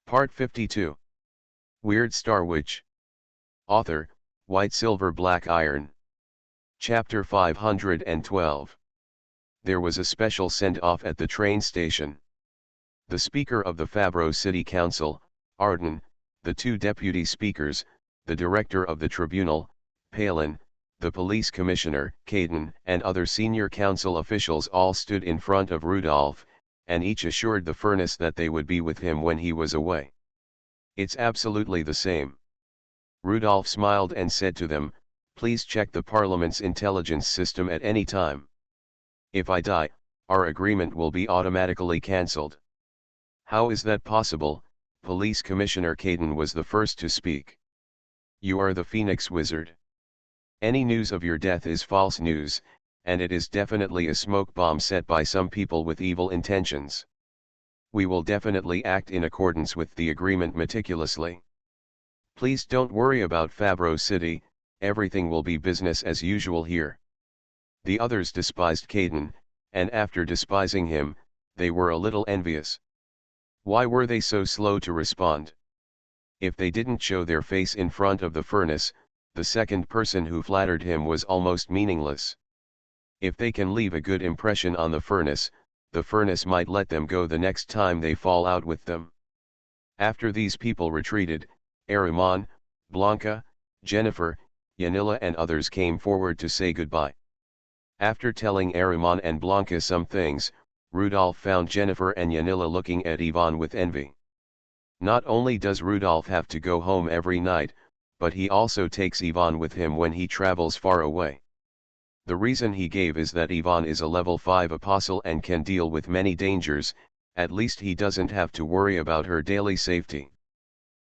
Part 52. Weird Star Witch. Author, White Silver Black Iron. Chapter 512. There was a special send-off at the train station. The Speaker of the Fabro City Council, Arden, the two deputy speakers, the director of the tribunal, Palin, the police commissioner, Caden, and other senior council officials all stood in front of Rudolph, and each assured the furnace that they would be with him when he was away. It's absolutely the same. Rudolph smiled and said to them, "Please check the Parliament's intelligence system at any time. If I die, our agreement will be automatically cancelled." "How is that possible?" Police Commissioner Caden was the first to speak. "You are the Phoenix Wizard. Any news of your death is false news, and it is definitely a smoke bomb set by some people with evil intentions. We will definitely act in accordance with the agreement meticulously. Please don't worry about Fabro City, everything will be business as usual here." The others despised Caden, and after despising him, they were a little envious. Why were they so slow to respond? If they didn't show their face in front of the furnace, the second person who flattered him was almost meaningless. If they can leave a good impression on the furnace might let them go the next time they fall out with them. After these people retreated, Ahriman, Blanca, Jennifer, Yanilla and others came forward to say goodbye. After telling Ahriman and Blanca some things, Rudolph found Jennifer and Yanilla looking at Ivan with envy. Not only does Rudolph have to go home every night, but he also takes Ivan with him when he travels far away. The reason he gave is that Ivan is a level 5 apostle and can deal with many dangers, at least he doesn't have to worry about her daily safety.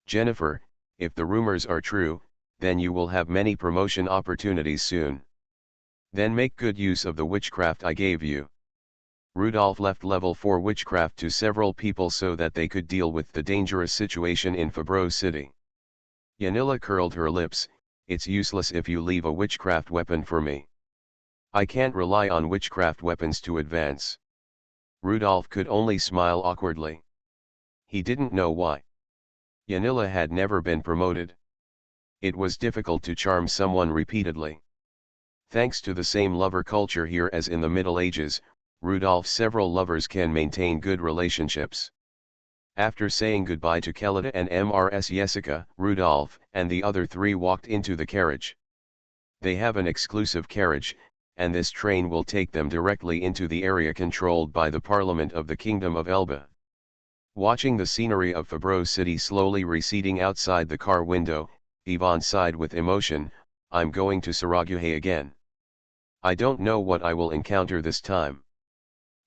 "Jennifer, if the rumors are true, then you will have many promotion opportunities soon. Then make good use of the witchcraft I gave you." Rudolph left level 4 witchcraft to several people so that they could deal with the dangerous situation in Fabro City. Yanilla curled her lips. "It's useless if you leave a witchcraft weapon for me. I can't rely on witchcraft weapons to advance." Rudolph could only smile awkwardly. He didn't know why. Yanilla had never been promoted. It was difficult to charm someone repeatedly. Thanks to the same lover culture here as in the Middle Ages, Rudolph's several lovers can maintain good relationships. After saying goodbye to Kelida and Mrs. Jessica, Rudolph and the other three walked into the carriage. They have an exclusive carriage, and this train will take them directly into the area controlled by the Parliament of the Kingdom of Elba. Watching the scenery of Fabro City slowly receding outside the car window, Ivan sighed with emotion, "I'm going to Saraguhe again. I don't know what I will encounter this time."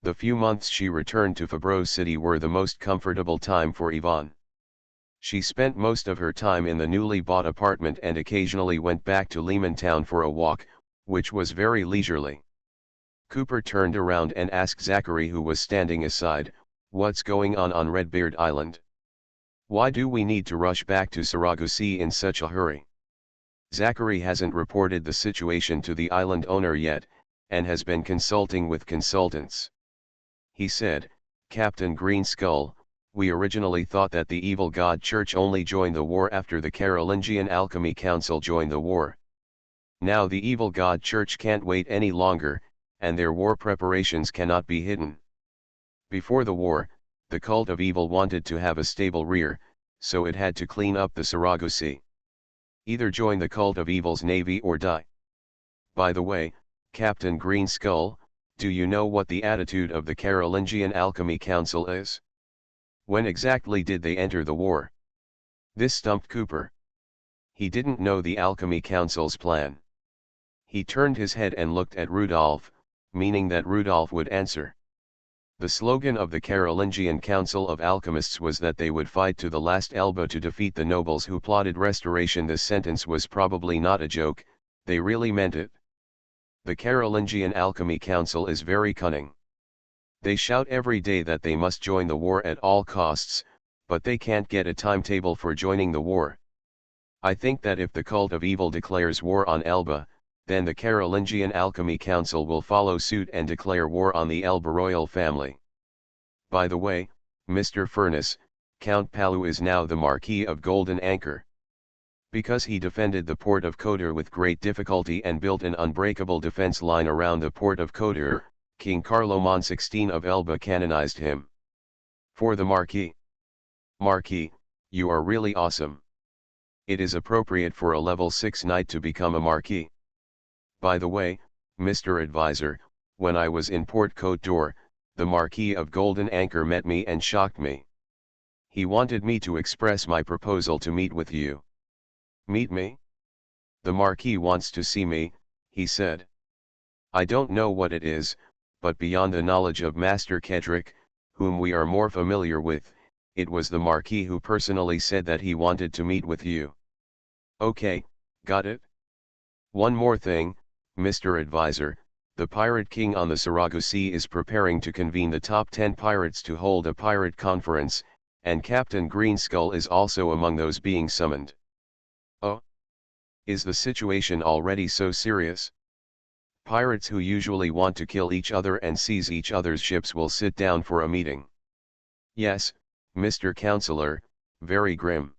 The few months she returned to Fabro City were the most comfortable time for Ivan. She spent most of her time in the newly bought apartment and occasionally went back to Lehman Town for a walk, which was very leisurely. Cooper turned around and asked Zachary, who was standing aside, "What's going on Redbeard Island? Why do we need to rush back to Saragusi in such a hurry?" Zachary hasn't reported the situation to the island owner yet, and has been consulting with consultants. He said, "Captain Greenskull, we originally thought that the evil god church only joined the war after the Carolingian Alchemy Council joined the war. Now the evil god church can't wait any longer, and their war preparations cannot be hidden. Before the war, the cult of evil wanted to have a stable rear, so it had to clean up the Saragusi. Either join the cult of evil's navy or die. By the way, Captain Greenskull, do you know what the attitude of the Carolingian Alchemy Council is? When exactly did they enter the war?" This stumped Cooper. He didn't know the Alchemy Council's plan. He turned his head and looked at Rudolph, meaning that Rudolph would answer. The slogan of the Carolingian Council of Alchemists was that they would fight to the last elbow to defeat the nobles who plotted restoration. This sentence was probably not a joke, they really meant it. The Carolingian Alchemy Council is very cunning. They shout every day that they must join the war at all costs, but they can't get a timetable for joining the war. I think that if the cult of evil declares war on Elba, then the Carolingian Alchemy Council will follow suit and declare war on the Elba royal family. By the way, Mr. Furnace, Count Palu is now the Marquis of Golden Anchor. Because he defended the port of Kotor with great difficulty and built an unbreakable defense line around the port of Kotor, King Carloman XVI of Elba canonized him. For the Marquis. Marquis, you are really awesome. It is appropriate for a level 6 knight to become a Marquis. By the way, Mr. Advisor, when I was in Port Côte d'Or, the Marquis of Golden Anchor met me and shocked me. He wanted me to express my proposal to meet with you. Meet me? The Marquis wants to see me, he said. I don't know what it is, but beyond the knowledge of Master Kedrick, whom we are more familiar with, it was the Marquis who personally said that he wanted to meet with you. Okay, got it? One more thing, Mr. Advisor, the Pirate King on the Sarago Sea is preparing to convene the top 10 pirates to hold a pirate conference, and Captain Greenskull is also among those being summoned. Oh? Is the situation already so serious? Pirates who usually want to kill each other and seize each other's ships will sit down for a meeting. Yes, Mr. Counselor, very grim.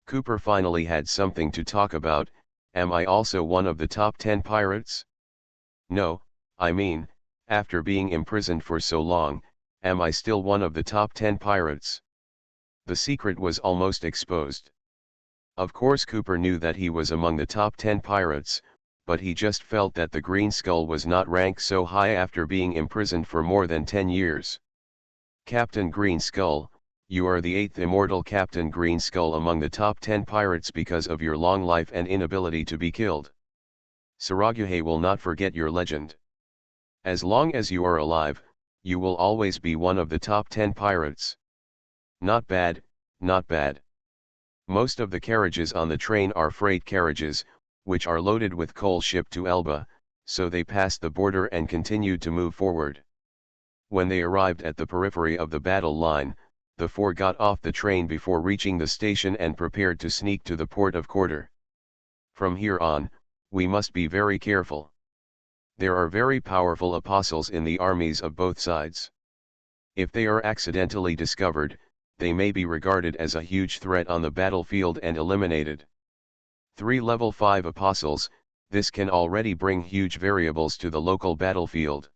Cooper finally had something to talk about. Am I also one of the top 10 pirates? No, I mean, after being imprisoned for so long, am I still one of the top 10 pirates? The secret was almost exposed. Of course Cooper knew that he was among the top 10 pirates, but he just felt that the Greenskull was not ranked so high after being imprisoned for more than 10 years. Captain Greenskull, you are the 8th immortal Captain Greenskull among the top 10 pirates because of your long life and inability to be killed. Saraguhe will not forget your legend. As long as you are alive, you will always be one of the top 10 pirates. Not bad, not bad. Most of the carriages on the train are freight carriages, which are loaded with coal shipped to Elba, so they passed the border and continued to move forward. When they arrived at the periphery of the battle line, the four got off the train before reaching the station and prepared to sneak to the port of Kotor. From here on, we must be very careful. There are very powerful apostles in the armies of both sides. If they are accidentally discovered, they may be regarded as a huge threat on the battlefield and eliminated. 3 level 5 apostles, this can already bring huge variables to the local battlefield.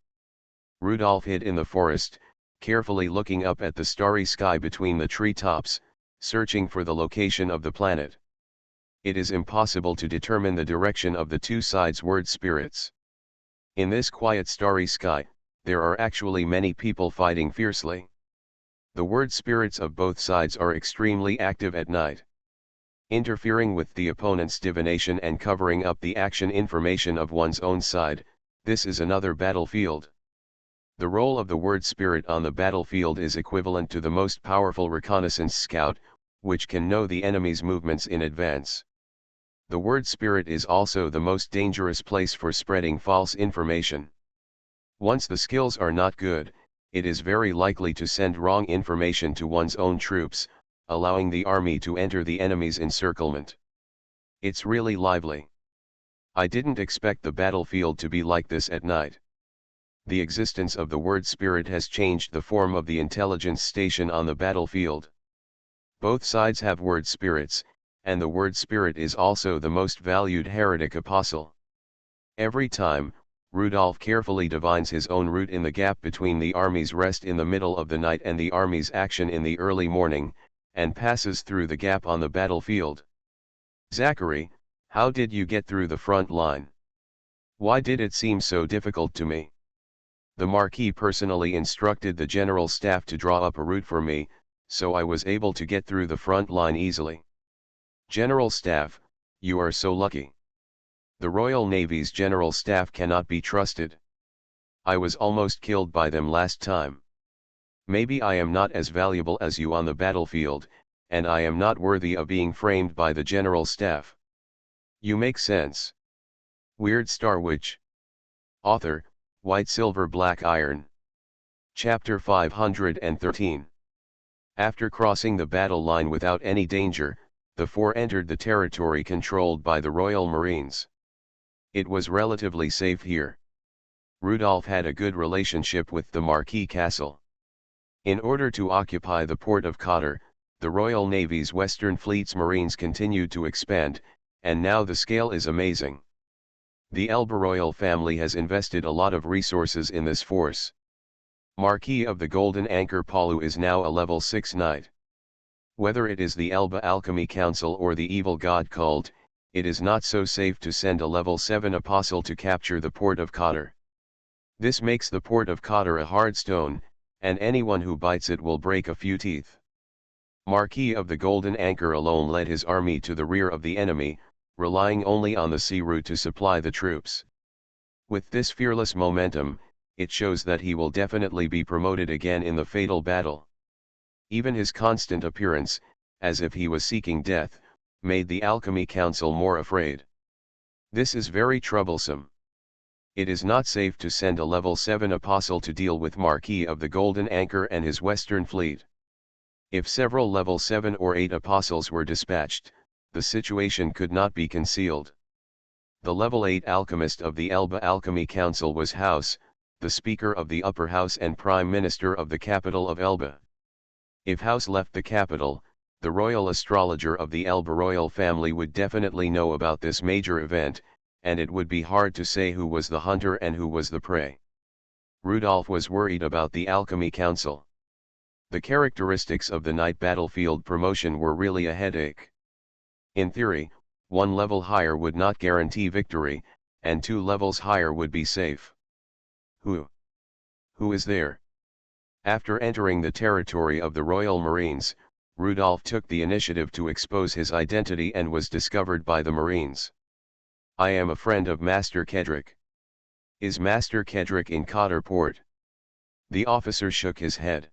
Rudolph hid in the forest, carefully looking up at the starry sky between the treetops, searching for the location of the planet. It is impossible to determine the direction of the two sides' word spirits. In this quiet starry sky, there are actually many people fighting fiercely. The word spirits of both sides are extremely active at night, interfering with the opponent's divination and covering up the action information of one's own side. This is another battlefield. The role of the word spirit on the battlefield is equivalent to the most powerful reconnaissance scout, which can know the enemy's movements in advance. The word spirit is also the most dangerous place for spreading false information. Once the skills are not good, it is very likely to send wrong information to one's own troops, allowing the army to enter the enemy's encirclement. It's really lively. I didn't expect the battlefield to be like this at night. The existence of the word spirit has changed the form of the intelligence station on the battlefield. Both sides have word spirits, and the word spirit is also the most valued heretic apostle. Every time, Rudolph carefully divines his own route in the gap between the army's rest in the middle of the night and the army's action in the early morning, and passes through the gap on the battlefield. Zachary, how did you get through the front line? Why did it seem so difficult to me? The Marquis personally instructed the general staff to draw up a route for me, so I was able to get through the front line easily. General Staff, you are so lucky. The Royal Navy's general staff cannot be trusted. I was almost killed by them last time. Maybe I am not as valuable as you on the battlefield, and I am not worthy of being framed by the general staff. You make sense. Weird Star Witch. Author, White Silver Black Iron. Chapter 513. After crossing the battle line without any danger, the four entered the territory controlled by the Royal Marines. It was relatively safe here. Rudolph had a good relationship with the Marquis Castle. In order to occupy the port of Kotor, The Royal Navy's Western Fleet's Marines continued to expand, and now the scale is amazing. The Elba royal family has invested a lot of resources in this force. Marquis of the Golden Anchor Palu is now a level 6 knight. Whether it is the Elba Alchemy Council or the evil god cult, it is not so safe to send a level 7 apostle to capture the port of Cotter. This makes the port of Cotter a hard stone, and anyone who bites it will break a few teeth. Marquis of the Golden Anchor alone led his army to the rear of the enemy, relying only on the sea route to supply the troops. With this fearless momentum, it shows that he will definitely be promoted again in the fatal battle. Even his constant appearance, as if he was seeking death, made the Alchemy Council more afraid. This is very troublesome. It is not safe to send a level 7 apostle to deal with Marquis of the Golden Anchor and his Western Fleet. If several level 7 or 8 apostles were dispatched, the situation could not be concealed. The level 8 alchemist of the Elba Alchemy Council was House, the Speaker of the Upper House and Prime Minister of the capital of Elba. If House left the capital, the royal astrologer of the Elba royal family would definitely know about this major event, and it would be hard to say who was the hunter and who was the prey. Rudolph was worried about the Alchemy Council. The characteristics of the night battlefield promotion were really a headache. In theory, 1 level higher would not guarantee victory, and 2 levels higher would be safe. Who is there? After entering the territory of the Royal Marines, Rudolph took the initiative to expose his identity and was discovered by the Marines. I am a friend of Master Kedrick. Is Master Kedrick in Cotter Port? The officer shook his head.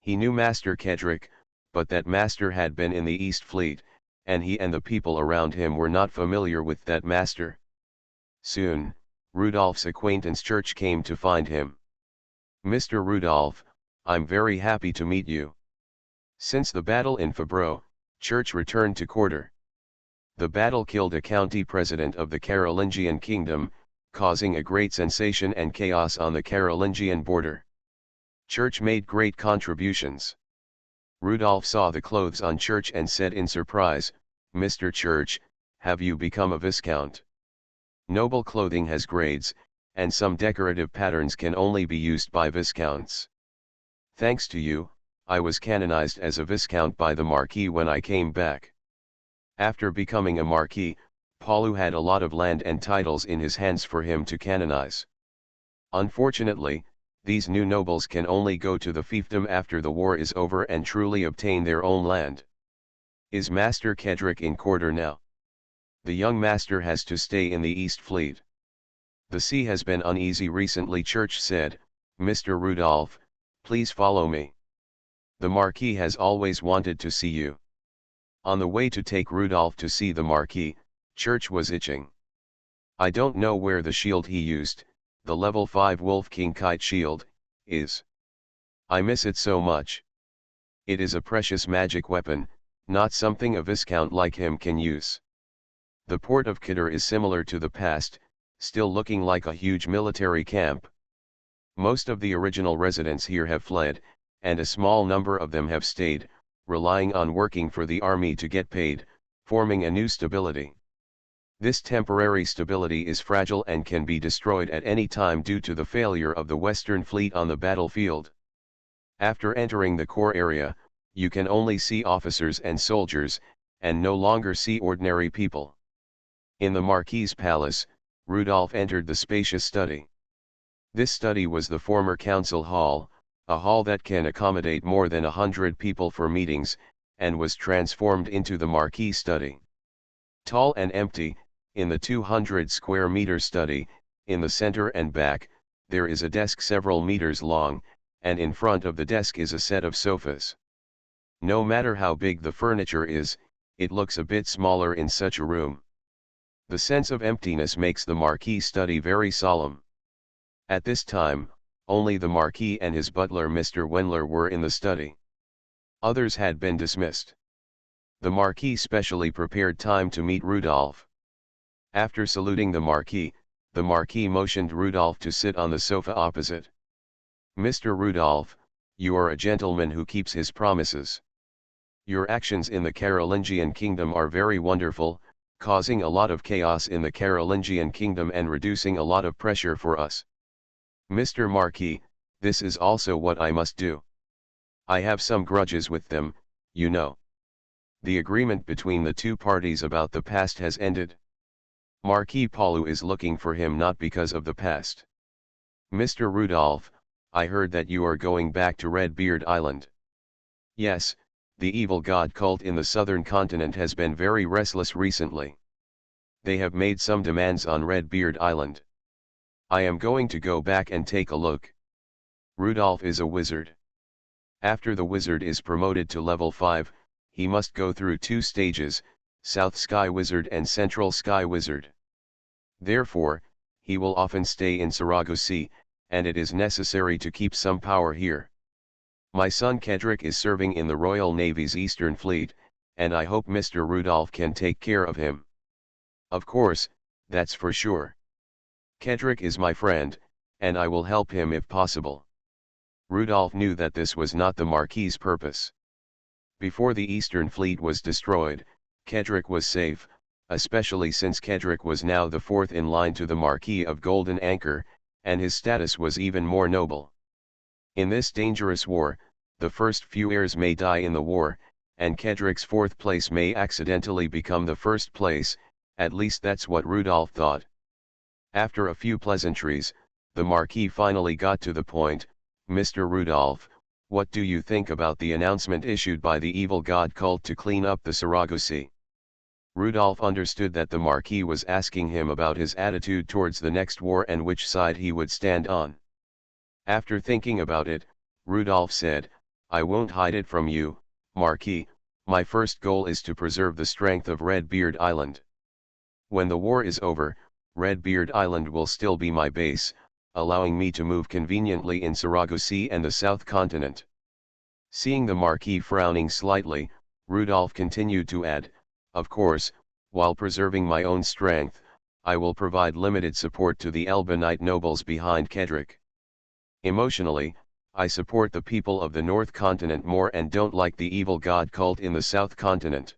He knew Master Kedrick, but that master had been in the East Fleet, and he and the people around him were not familiar with that master. Soon, Rudolph's acquaintance Church came to find him. Mr. Rudolph, I'm very happy to meet you. Since the battle in Fabro, Church returned to Cotter. The battle killed a county president of the Carolingian kingdom, causing a great sensation and chaos on the Carolingian border. Church made great contributions. Rudolph saw the clothes on Church and said in surprise, Mr. Church, have you become a viscount? Noble clothing has grades, and some decorative patterns can only be used by viscounts. Thanks to you, I was canonized as a viscount by the Marquis when I came back. After becoming a Marquis, Palu had a lot of land and titles in his hands for him to canonize. Unfortunately, these new nobles can only go to the fiefdom after the war is over and truly obtain their own land. Is Master Kedrick in Cotter now? The young master has to stay in the East Fleet. The sea has been uneasy recently. Church said, Mr. Rudolph, please follow me. The Marquis has always wanted to see you. On the way to take Rudolph to see the Marquis, Church was itching. I don't know where the shield he used, the level 5 Wolf King Kite shield, is. I miss it so much. It is a precious magic weapon, not something a viscount like him can use. The port of Cotter is similar to the past, still looking like a huge military camp. Most of the original residents here have fled, and a small number of them have stayed, relying on working for the army to get paid, forming a new stability. This temporary stability is fragile and can be destroyed at any time due to the failure of the Western Fleet on the battlefield. After entering the core area, you can only see officers and soldiers, and no longer see ordinary people. In the Marquis' palace, Rudolph entered the spacious study. This study was the former council hall, a hall that can accommodate more than 100 people for meetings, and was transformed into the Marquis' study. Tall and empty, in the 200 square meter study, in the center and back, there is a desk several meters long, and in front of the desk is a set of sofas. No matter how big the furniture is, it looks a bit smaller in such a room. The sense of emptiness makes the Marquis' study very solemn. At this time, only the Marquis and his butler Mr. Wendler were in the study. Others had been dismissed. The Marquis specially prepared time to meet Rudolph. After saluting the Marquis motioned Rudolph to sit on the sofa opposite. Mr. Rudolph, you are a gentleman who keeps his promises. Your actions in the Carolingian kingdom are very wonderful, causing a lot of chaos in the Carolingian kingdom and reducing a lot of pressure for us. Mr. Marquis, this is also what I must do. I have some grudges with them, you know. The agreement between the two parties about the past has ended. Marquis Paulu is looking for him not because of the past. Mr. Rudolph, I heard that you are going back to Redbeard Island. Yes, the evil god cult in the southern continent has been very restless recently. They have made some demands on Redbeard Island. I am going to go back and take a look. Rudolph is a wizard. After the wizard is promoted to level 5, he must go through 2 stages, South Sky Wizard and Central Sky Wizard. Therefore, he will often stay in Saragosse, and it is necessary to keep some power here. My son Kedrick is serving in the Royal Navy's Eastern Fleet, and I hope Mr. Rudolph can take care of him. Of course, that's for sure. Kedrick is my friend, and I will help him if possible. Rudolph knew that this was not the Marquis's purpose. Before the Eastern Fleet was destroyed, Kedrick was safe, especially since Kedrick was now the 4th in line to the Marquis of Golden Anchor, and his status was even more noble. In this dangerous war, the first few heirs may die in the war, and Kedrick's 4th place may accidentally become the 1st place, at least that's what Rudolph thought. After a few pleasantries, the Marquis finally got to the point. Mr. Rudolph, what do you think about the announcement issued by the evil god cult to clean up the Saragosse? Rudolph understood that the Marquis was asking him about his attitude towards the next war and which side he would stand on. After thinking about it, Rudolph said, I won't hide it from you, Marquis, my first goal is to preserve the strength of Redbeard Island. When the war is over, Redbeard Island will still be my base, allowing me to move conveniently in Saragosse and the South Continent. Seeing the Marquis frowning slightly, Rudolph continued to add, of course, while preserving my own strength, I will provide limited support to the Elbanite nobles behind Kedrick. Emotionally, I support the people of the North Continent more and don't like the evil god cult in the South Continent.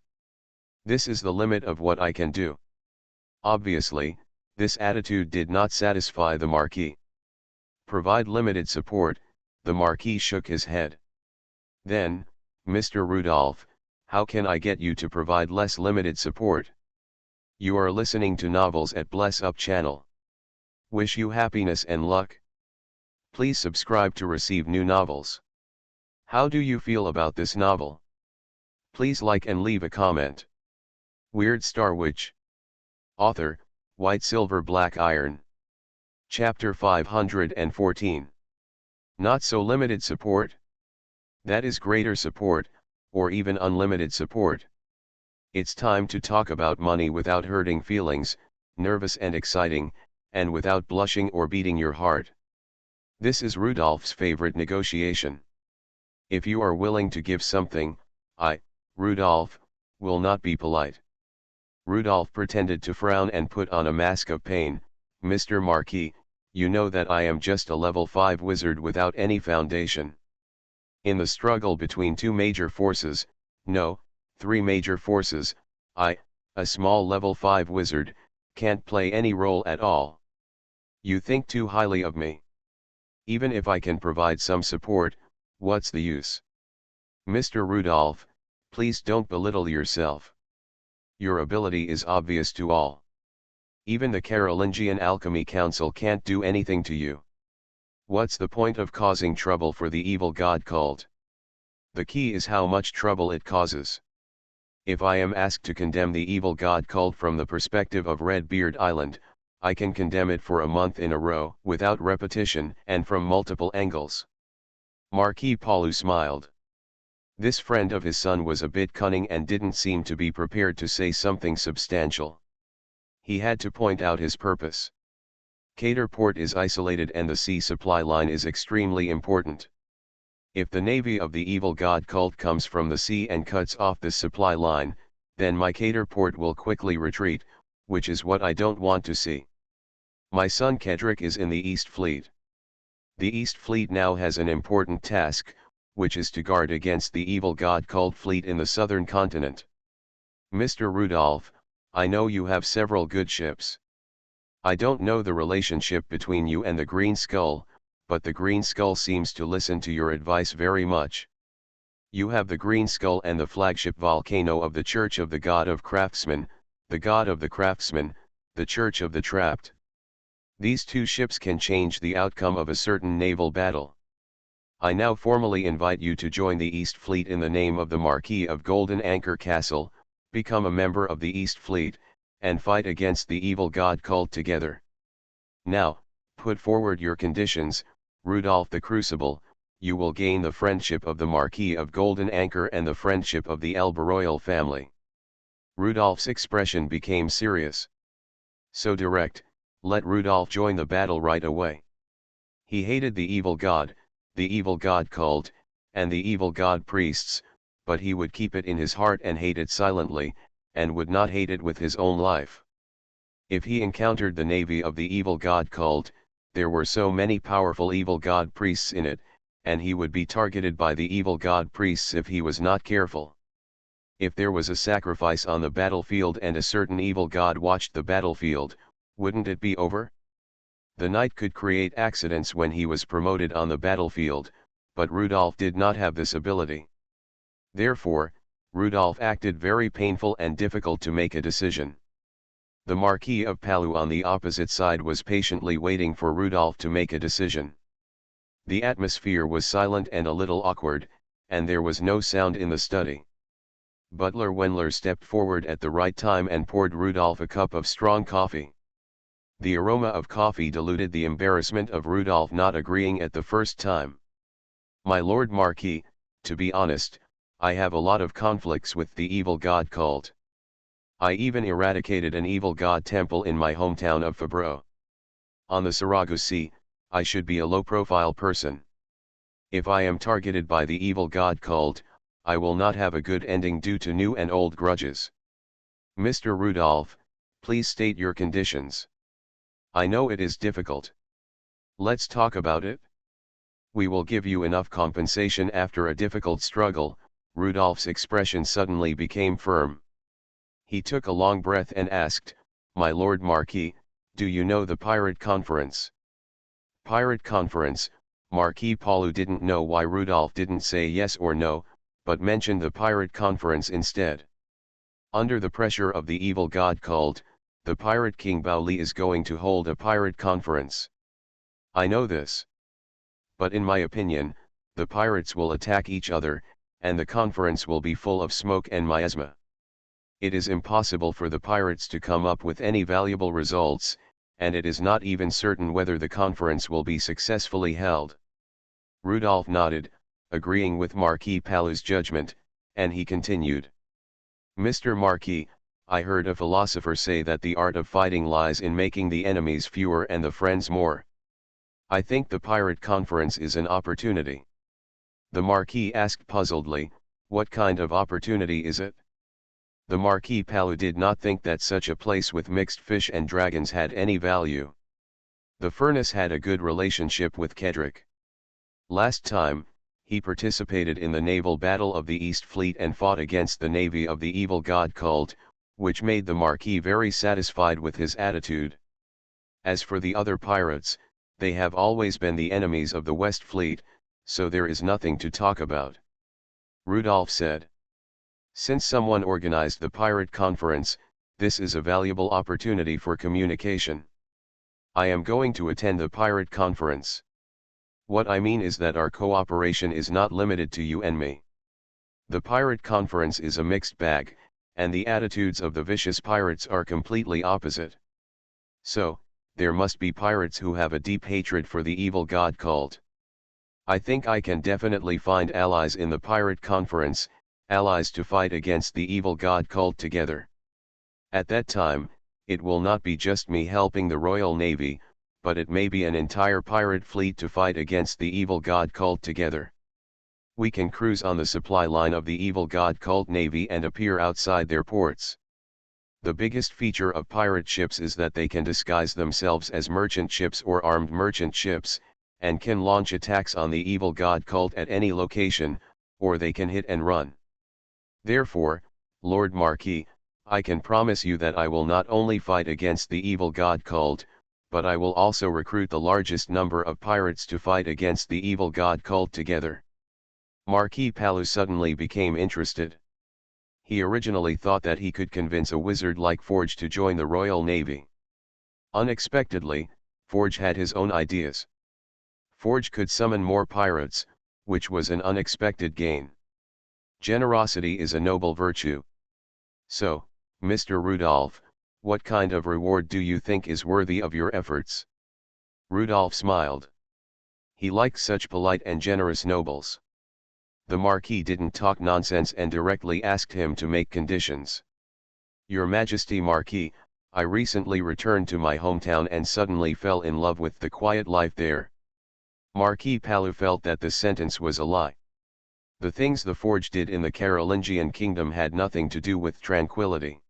This is the limit of what I can do. Obviously, this attitude did not satisfy the Marquis. Provide limited support, the Marquis shook his head. Then, Mr. Rudolph, how can I get you to provide less limited support? You are listening to novels at Bless Up channel. Wish you happiness and luck. Please subscribe to receive new novels. How do you feel about this novel? Please like and leave a comment. Weird Star Witch. Author, White Silver Black Iron. Chapter 514. Not so limited support? That is greater support, or even unlimited support. It's time to talk about money without hurting feelings, nervous and exciting, and without blushing or beating your heart. This is Rudolph's favorite negotiation. If you are willing to give something, I, Rudolph, will not be polite. Rudolph pretended to frown and put on a mask of pain. Mr. Marquis, you know that I am just a level 5 wizard without any foundation. In the struggle between 2 major forces, no, 3 major forces, I, a small level 5 wizard, can't play any role at all. You think too highly of me. Even if I can provide some support, what's the use? Mr. Rudolph, please don't belittle yourself. Your ability is obvious to all. Even the Carolingian Alchemy Council can't do anything to you. What's the point of causing trouble for the evil god cult? The key is how much trouble it causes. If I am asked to condemn the evil god cult from the perspective of Redbeard Island, I can condemn it for a month in a row without repetition and from multiple angles. Marquis Paulu smiled. This friend of his son was a bit cunning and didn't seem to be prepared to say something substantial. He had to point out his purpose. Cater Port is isolated and the sea supply line is extremely important. If the navy of the evil god cult comes from the sea and cuts off this supply line, then my Cater Port will quickly retreat, which is what I don't want to see. My son Kedrick is in the East Fleet. The East Fleet now has an important task, which is to guard against the evil god-cult fleet in the southern continent. Mr. Rudolph, I know you have several good ships. I don't know the relationship between you and the Green Skull, but the Green Skull seems to listen to your advice very much. You have the Green Skull and the flagship volcano of the Church of the God of Craftsmen, the God of the Craftsmen, the Church of the Trapped. These two ships can change the outcome of a certain naval battle. I now formally invite you to join the East Fleet in the name of the Marquis of Golden Anchor Castle, become a member of the East Fleet, and fight against the evil god cult together. Now, put forward your conditions, Rudolph the Crucible. You will gain the friendship of the Marquis of Golden Anchor and the friendship of the Elba royal family. Rudolph's expression became serious. So direct, let Rudolph join the battle right away. He hated the evil god cult, and the evil god priests, but he would keep it in his heart and hate it silently, and would not hate it with his own life. If he encountered the navy of the evil god cult, there were so many powerful evil god priests in it, and he would be targeted by the evil god priests if he was not careful. If there was a sacrifice on the battlefield and a certain evil god watched the battlefield, wouldn't it be over? The knight could create accidents when he was promoted on the battlefield, but Rudolph did not have this ability. Therefore, Rudolph acted very painful and difficult to make a decision. The Marquis of Palu on the opposite side was patiently waiting for Rudolph to make a decision. The atmosphere was silent and a little awkward, and there was no sound in the study. Butler Wendler stepped forward at the right time and poured Rudolph a cup of strong coffee. The aroma of coffee diluted the embarrassment of Rudolph not agreeing at the first time. My Lord Marquis, to be honest, I have a lot of conflicts with the evil god cult. I even eradicated an evil god temple in my hometown of Fabreau. On the Sarago Sea, I should be a low-profile person. If I am targeted by the evil god cult, I will not have a good ending due to new and old grudges. Mr. Rudolph, please state your conditions. I know it is difficult. Let's talk about it. We will give you enough compensation after a difficult struggle. Rudolph's expression suddenly became firm. He took a long breath and asked, My Lord Marquis, do you know the Pirate Conference? Pirate Conference. Marquis Palu didn't know why Rudolph didn't say yes or no, but mentioned the Pirate Conference instead. Under the pressure of the evil god cult, the Pirate King Baoli is going to hold a Pirate Conference. I know this. But in my opinion, the pirates will attack each other, and the conference will be full of smoke and miasma. It is impossible for the pirates to come up with any valuable results, and it is not even certain whether the conference will be successfully held. Rudolph nodded, agreeing with Marquis Palu's judgment, and he continued. Mr. Marquis, I heard a philosopher say that the art of fighting lies in making the enemies fewer and the friends more. I think the Pirate Conference is an opportunity. The Marquis asked puzzledly, what kind of opportunity is it? The Marquis Palu did not think that such a place with mixed fish and dragons had any value. The furnace had a good relationship with Kedrick. Last time, he participated in the naval battle of the East Fleet and fought against the navy of the evil god cult, which made the Marquis very satisfied with his attitude. As for the other pirates, they have always been the enemies of the West Fleet, so there is nothing to talk about. Rudolph said. Since someone organized the Pirate Conference, this is a valuable opportunity for communication. I am going to attend the Pirate Conference. What I mean is that our cooperation is not limited to you and me. The Pirate Conference is a mixed bag, and the attitudes of the vicious pirates are completely opposite. So, there must be pirates who have a deep hatred for the evil god cult. I think I can definitely find allies in the Pirate Conference, allies to fight against the evil god cult together. At that time, it will not be just me helping the Royal Navy, but it may be an entire pirate fleet to fight against the evil god cult together. We can cruise on the supply line of the evil god cult navy and appear outside their ports. The biggest feature of pirate ships is that they can disguise themselves as merchant ships or armed merchant ships, and can launch attacks on the evil god cult at any location, or they can hit and run. Therefore, Lord Marquis, I can promise you that I will not only fight against the evil god cult, but I will also recruit the largest number of pirates to fight against the evil god cult together. Marquis Palu suddenly became interested. He originally thought that he could convince a wizard like Forge to join the Royal Navy. Unexpectedly, Forge had his own ideas. Forge could summon more pirates, which was an unexpected gain. Generosity is a noble virtue. So, Mr. Rudolph, what kind of reward do you think is worthy of your efforts? Rudolph smiled. He liked such polite and generous nobles. The Marquis didn't talk nonsense and directly asked him to make conditions. Your Majesty Marquis, I recently returned to my hometown and suddenly fell in love with the quiet life there. Marquis Palu felt that the sentence was a lie. The things the Forge did in the Carolingian kingdom had nothing to do with tranquility.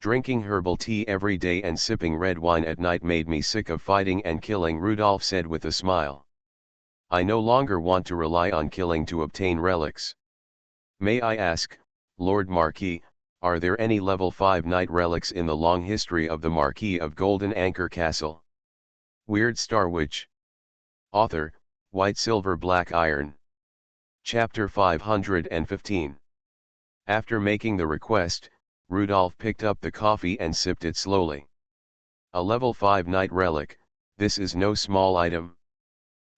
Drinking herbal tea every day and sipping red wine at night made me sick of fighting and killing, Rudolph said with a smile. I no longer want to rely on killing to obtain relics. May I ask, Lord Marquis, are there any level 5 knight relics in the long history of the Marquis of Golden Anchor Castle? Weird Star Witch. Author, White Silver Black Iron. Chapter 515. After making the request, Rudolph picked up the coffee and sipped it slowly. A level 5 knight relic, this is no small item.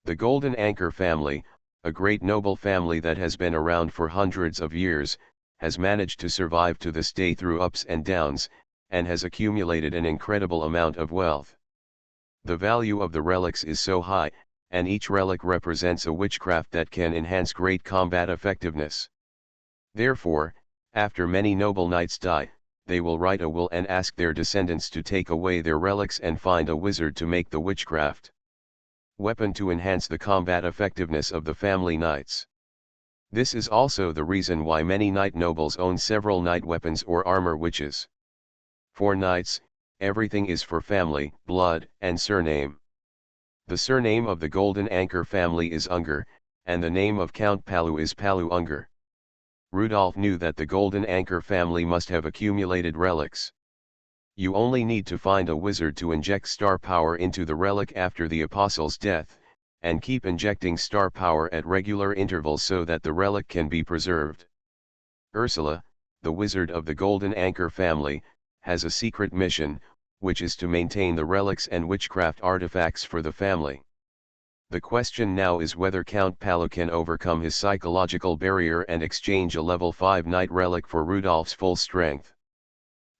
The Golden Anchor family, a great noble family that has been around for hundreds of years, has managed to survive to this day through ups and downs, and has accumulated an incredible amount of wealth. The value of the relics is so high, and each relic represents a witchcraft that can enhance great combat effectiveness. Therefore, after many noble knights die, they will write a will and ask their descendants to take away their relics and find a wizard to make the witchcraft weapon to enhance the combat effectiveness of the family knights. This is also the reason why many knight nobles own several knight weapons or armor witches. For knights, everything is for family, blood, and surname. The surname of the Golden Anchor family is Unger, and the name of Count Palu is Palu Unger. Rudolph knew that the Golden Anchor family must have accumulated relics. You only need to find a wizard to inject star power into the relic after the apostle's death, and keep injecting star power at regular intervals so that the relic can be preserved. Ursula, the wizard of the Golden Anchor family, has a secret mission, which is to maintain the relics and witchcraft artifacts for the family. The question now is whether Count Palu can overcome his psychological barrier and exchange a level 5 knight relic for Rudolph's full strength.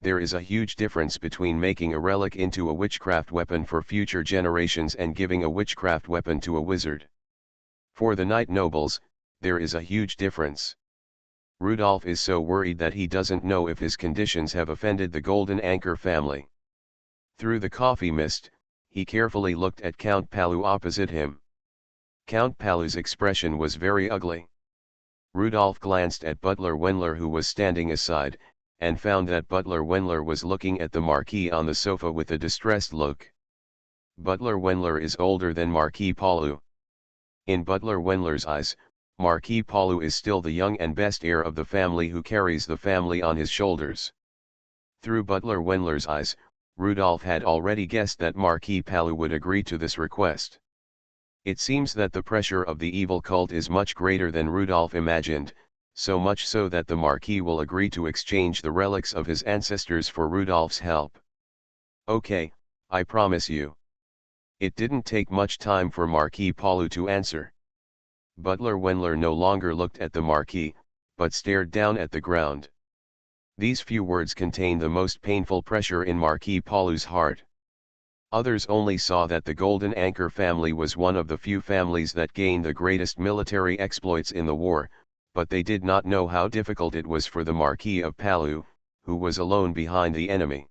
There is a huge difference between making a relic into a witchcraft weapon for future generations and giving a witchcraft weapon to a wizard. For the knight nobles, there is a huge difference. Rudolph is so worried that he doesn't know if his conditions have offended the Golden Anchor family. Through the coffee mist, he carefully looked at Count Palu opposite him. Count Palu's expression was very ugly. Rudolph glanced at Butler Wendler, who was standing aside, and found that Butler Wendler was looking at the Marquis on the sofa with a distressed look. Butler Wendler is older than Marquis Palu. In Butler Wendler's eyes, Marquis Palu is still the young and best heir of the family who carries the family on his shoulders. Through Butler Wendler's eyes, Rudolph had already guessed that Marquis Palu would agree to this request. It seems that the pressure of the evil cult is much greater than Rudolph imagined, so much so that the Marquis will agree to exchange the relics of his ancestors for Rudolph's help. Okay, I promise you. It didn't take much time for Marquis Palu to answer. Butler Wendler no longer looked at the Marquis, but stared down at the ground. These few words contained the most painful pressure in Marquis Palu's heart. Others only saw that the Golden Anchor family was one of the few families that gained the greatest military exploits in the war, but they did not know how difficult it was for the Marquis of Palu, who was alone behind the enemy.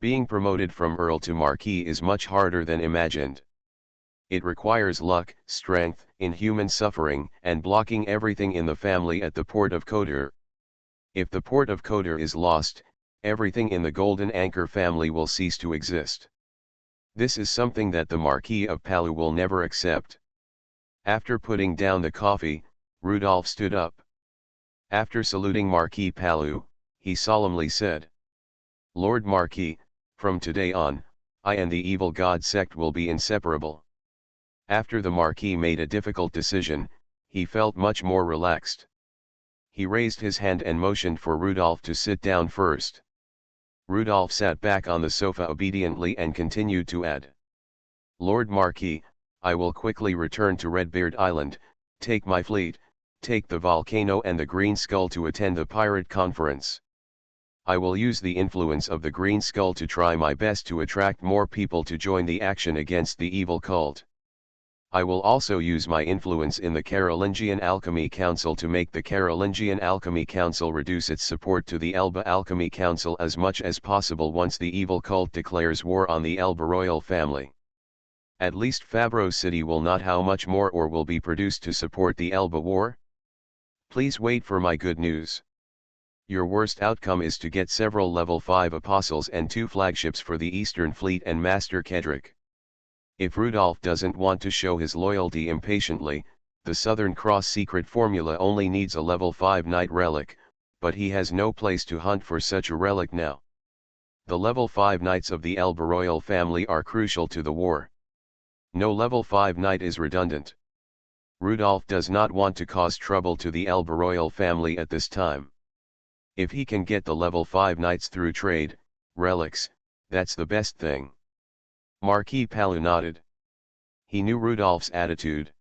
Being promoted from Earl to Marquis is much harder than imagined. It requires luck, strength, inhuman suffering, and blocking everything in the family at the port of Kodur. If the port of Kodur is lost, everything in the Golden Anchor family will cease to exist. This is something that the Marquis of Palu will never accept. After putting down the coffee, Rudolph stood up. After saluting Marquis Palu, he solemnly said, "Lord Marquis, from today on, I and the evil god sect will be inseparable." After the Marquis made a difficult decision, he felt much more relaxed. He raised his hand and motioned for Rudolph to sit down first. Rudolph sat back on the sofa obediently and continued to add, "Lord Marquis, I will quickly return to Redbeard Island, take my fleet, take the volcano and the Green Skull to attend the pirate conference. I will use the influence of the Green Skull to try my best to attract more people to join the action against the evil cult. I will also use my influence in the Carolingian Alchemy Council to make the Carolingian Alchemy Council reduce its support to the Elba Alchemy Council as much as possible once the evil cult declares war on the Elba royal family. At least Fabro City will not how much more ore will be produced to support the Elba war? Please wait for my good news. Your worst outcome is to get several level 5 apostles and 2 flagships for the Eastern Fleet and Master Kedrick. If Rudolph doesn't want to show his loyalty impatiently, the Southern Cross secret formula only needs a level 5 knight relic, but he has no place to hunt for such a relic now. The level 5 knights of the Elba royal family are crucial to the war. No level 5 knight is redundant. Rudolph does not want to cause trouble to the Elba royal family at this time. If he can get the level 5 knights through trade, relics, that's the best thing. Marquis Palu nodded. He knew Rudolph's attitude.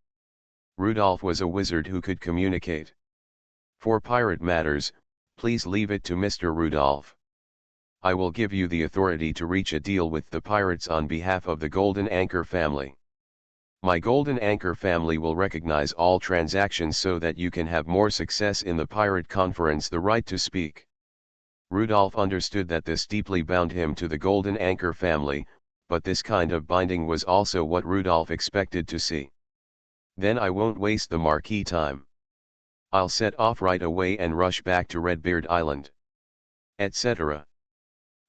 Rudolph was a wizard who could communicate. For pirate matters, please leave it to Mr. Rudolph. I will give you the authority to reach a deal with the pirates on behalf of the Golden Anchor family. My Golden Anchor family will recognize all transactions so that you can have more success in the pirate conference. The right to speak. Rudolph understood that this deeply bound him to the Golden Anchor family, but this kind of binding was also what Rudolph expected to see. Then I won't waste the Marquis time. I'll set off right away and rush back to Redbeard Island. Etc.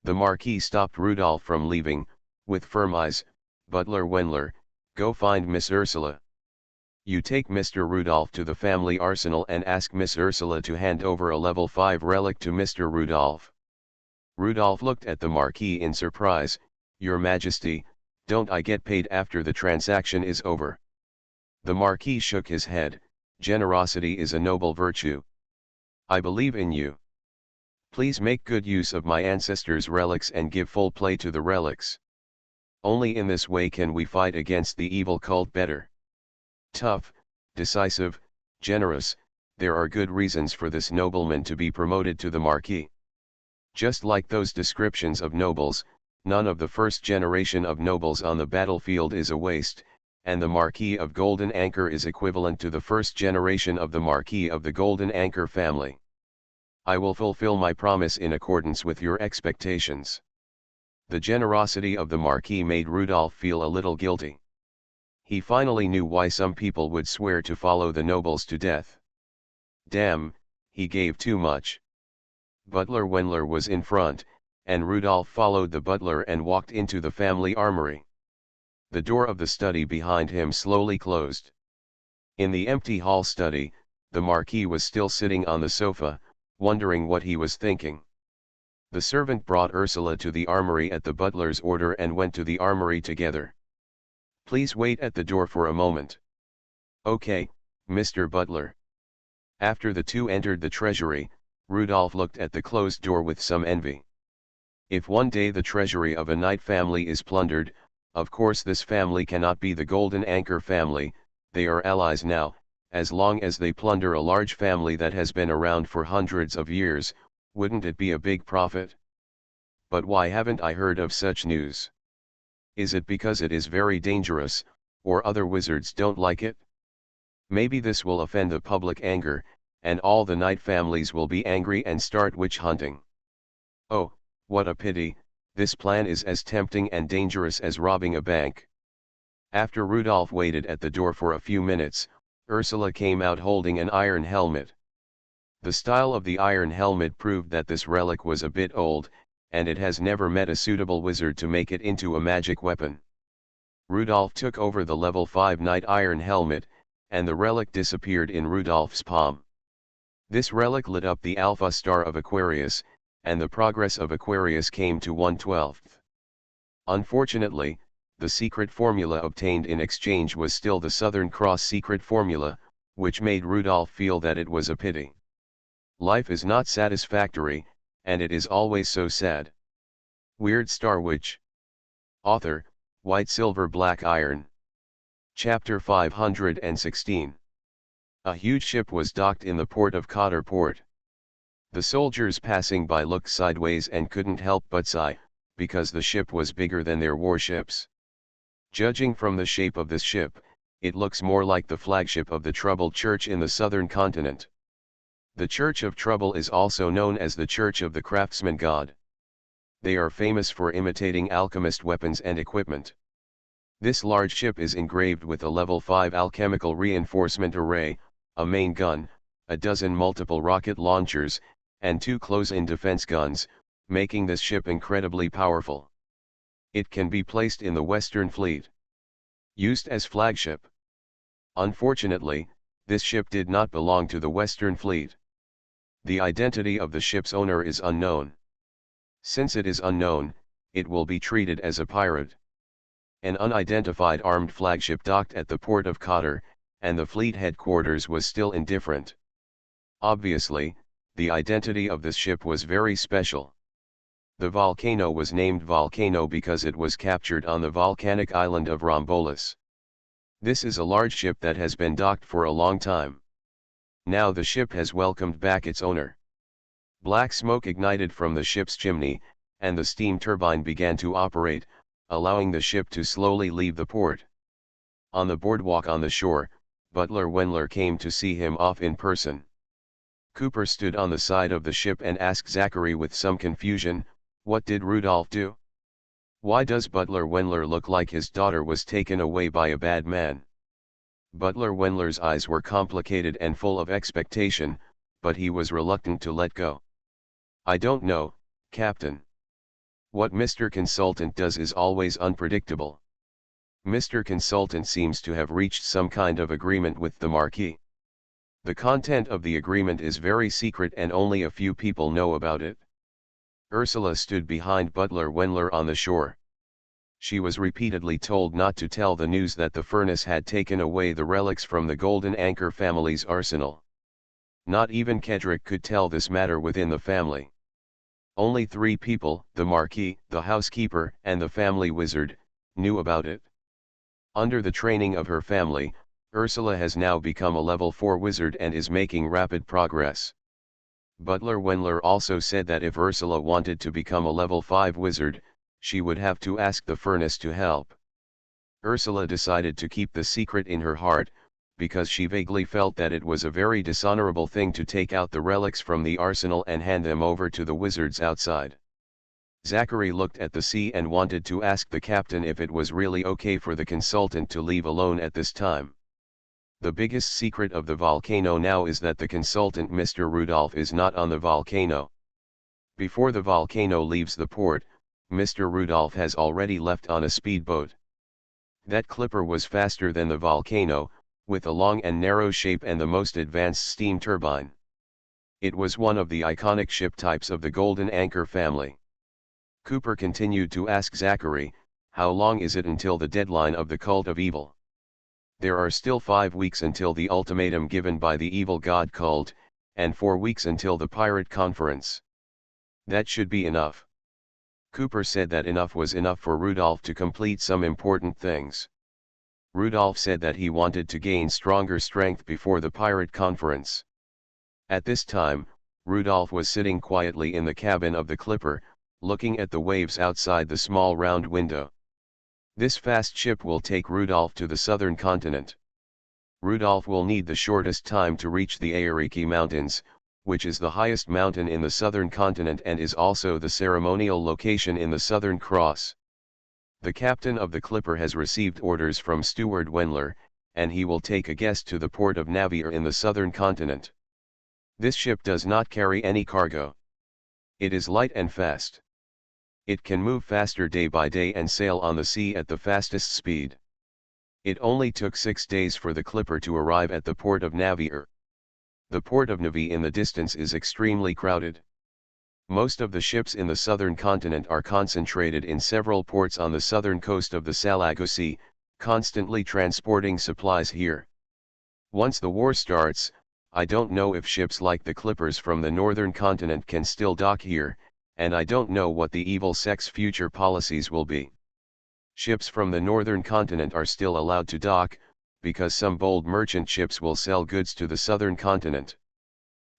The Marquis stopped Rudolph from leaving, with firm eyes. Butler Wendler, go find Miss Ursula. You take Mr. Rudolph to the family arsenal and ask Miss Ursula to hand over a level 5 relic to Mr. Rudolph. Rudolph looked at the Marquis in surprise. Your Majesty, don't I get paid after the transaction is over? The Marquis shook his head. Generosity is a noble virtue. I believe in you. Please make good use of my ancestors' relics and give full play to the relics. Only in this way can we fight against the evil cult better. Tough, decisive, generous, there are good reasons for this nobleman to be promoted to the Marquis. Just like those descriptions of nobles, none of the first generation of nobles on the battlefield is a waste, and the Marquis of Golden Anchor is equivalent to the first generation of the Marquis of the Golden Anchor family. I will fulfill my promise in accordance with your expectations. The generosity of the Marquis made Rudolph feel a little guilty. He finally knew why some people would swear to follow the nobles to death. Damn, he gave too much. Butler Wendler was in front, and Rudolph followed the butler and walked into the family armory. The door of the study behind him slowly closed. In the empty hall study, the Marquis was still sitting on the sofa, wondering what he was thinking. The servant brought Ursula to the armory at the butler's order and went to the armory together. Please wait at the door for a moment. Okay, Mr. Butler. After the two entered the treasury, Rudolph looked at the closed door with some envy. If one day the treasury of a knight family is plundered, of course this family cannot be the Golden Anchor family, they are allies now, as long as they plunder a large family that has been around for hundreds of years, wouldn't it be a big profit? But why haven't I heard of such news? Is it because it is very dangerous, or other wizards don't like it? Maybe this will offend the public anger, and all the knight families will be angry and start witch hunting. Oh, what a pity, this plan is as tempting and dangerous as robbing a bank. After Rudolph waited at the door for a few minutes, Ursula came out holding an iron helmet. The style of the iron helmet proved that this relic was a bit old, and it has never met a suitable wizard to make it into a magic weapon. Rudolph took over the level 5 knight iron helmet, and the relic disappeared in Rudolph's palm. This relic lit up the Alpha star of Aquarius, and the progress of Aquarius came to 1/12. Unfortunately, the secret formula obtained in exchange was still the Southern Cross secret formula, which made Rudolph feel that it was a pity. Life is not satisfactory, and it is always so sad. Weird Star Witch. Author, White Silver Black Iron. Chapter 516. A huge ship was docked in the port of Cotter Port. The soldiers passing by looked sideways and couldn't help but sigh, because the ship was bigger than their warships. Judging from the shape of this ship, it looks more like the flagship of the Troubled Church in the southern continent. The Church of Trouble is also known as the Church of the Craftsman God. They are famous for imitating alchemist weapons and equipment. This large ship is engraved with a level 5 alchemical reinforcement array, a main gun, a dozen multiple rocket launchers, and 2 close-in defense guns, making this ship incredibly powerful. It can be placed in the Western Fleet. Used as flagship. Unfortunately, this ship did not belong to the Western Fleet. The identity of the ship's owner is unknown. Since it is unknown, it will be treated as a pirate. An unidentified armed flagship docked at the port of Cotter, and the fleet headquarters was still indifferent. Obviously, the identity of this ship was very special. The volcano was named Volcano because it was captured on the volcanic island of Rombolus. This is a large ship that has been docked for a long time. Now the ship has welcomed back its owner. Black smoke ignited from the ship's chimney, and the steam turbine began to operate, allowing the ship to slowly leave the port. On the boardwalk on the shore, Butler Wendler came to see him off in person. Cooper stood on the side of the ship and asked Zachary with some confusion, "What did Rudolph do? Why does Butler Wendler look like his daughter was taken away by a bad man?" Butler Wendler's eyes were complicated and full of expectation, but he was reluctant to let go. "I don't know, Captain. What Mr. Consultant does is always unpredictable. Mr. Consultant seems to have reached some kind of agreement with the Marquis. The content of the agreement is very secret and only a few people know about it." Ursula stood behind Butler Wendler on the shore. She was repeatedly told not to tell the news that the furnace had taken away the relics from the Golden Anchor family's arsenal. Not even Kedrick could tell this matter within the family. Only 3 people, the Marquis, the housekeeper, and the family wizard, knew about it. Under the training of her family, Ursula has now become a level 4 wizard and is making rapid progress. Butler Wendler also said that if Ursula wanted to become a level 5 wizard, she would have to ask the furnace to help. Ursula decided to keep the secret in her heart, because she vaguely felt that it was a very dishonorable thing to take out the relics from the arsenal and hand them over to the wizards outside. Zachary looked at the sea and wanted to ask the captain if it was really okay for the consultant to leave alone at this time. The biggest secret of the volcano now is that the consultant Mr. Rudolph is not on the volcano. Before the volcano leaves the port, Mr. Rudolph has already left on a speedboat. That clipper was faster than the volcano, with a long and narrow shape and the most advanced steam turbine. It was one of the iconic ship types of the Golden Anchor family. Cooper continued to ask Zachary, "How long is it until the deadline of the cult of evil?" "There are still 5 weeks until the ultimatum given by the evil god cult, and 4 weeks until the pirate conference. That should be enough." Cooper said that enough was enough for Rudolph to complete some important things. Rudolph said that he wanted to gain stronger strength before the pirate conference. At this time, Rudolph was sitting quietly in the cabin of the clipper, looking at the waves outside the small round window. This fast ship will take Rudolph to the southern continent. Rudolph will need the shortest time to reach the Aoriki Mountains, which is the highest mountain in the southern continent and is also the ceremonial location in the Southern Cross. The captain of the clipper has received orders from Steward Wendler, and he will take a guest to the port of Navier in the southern continent. This ship does not carry any cargo. It is light and fast. It can move faster day by day and sail on the sea at the fastest speed. It only took 6 days for the clipper to arrive at the port of Navier. The port of Navi in the distance is extremely crowded. Most of the ships in the southern continent are concentrated in several ports on the southern coast of the Salago Sea, constantly transporting supplies here. Once the war starts, I don't know if ships like the clippers from the northern continent can still dock here, and I don't know what the evil sect's future policies will be. Ships from the northern continent are still allowed to dock, because some bold merchant ships will sell goods to the southern continent.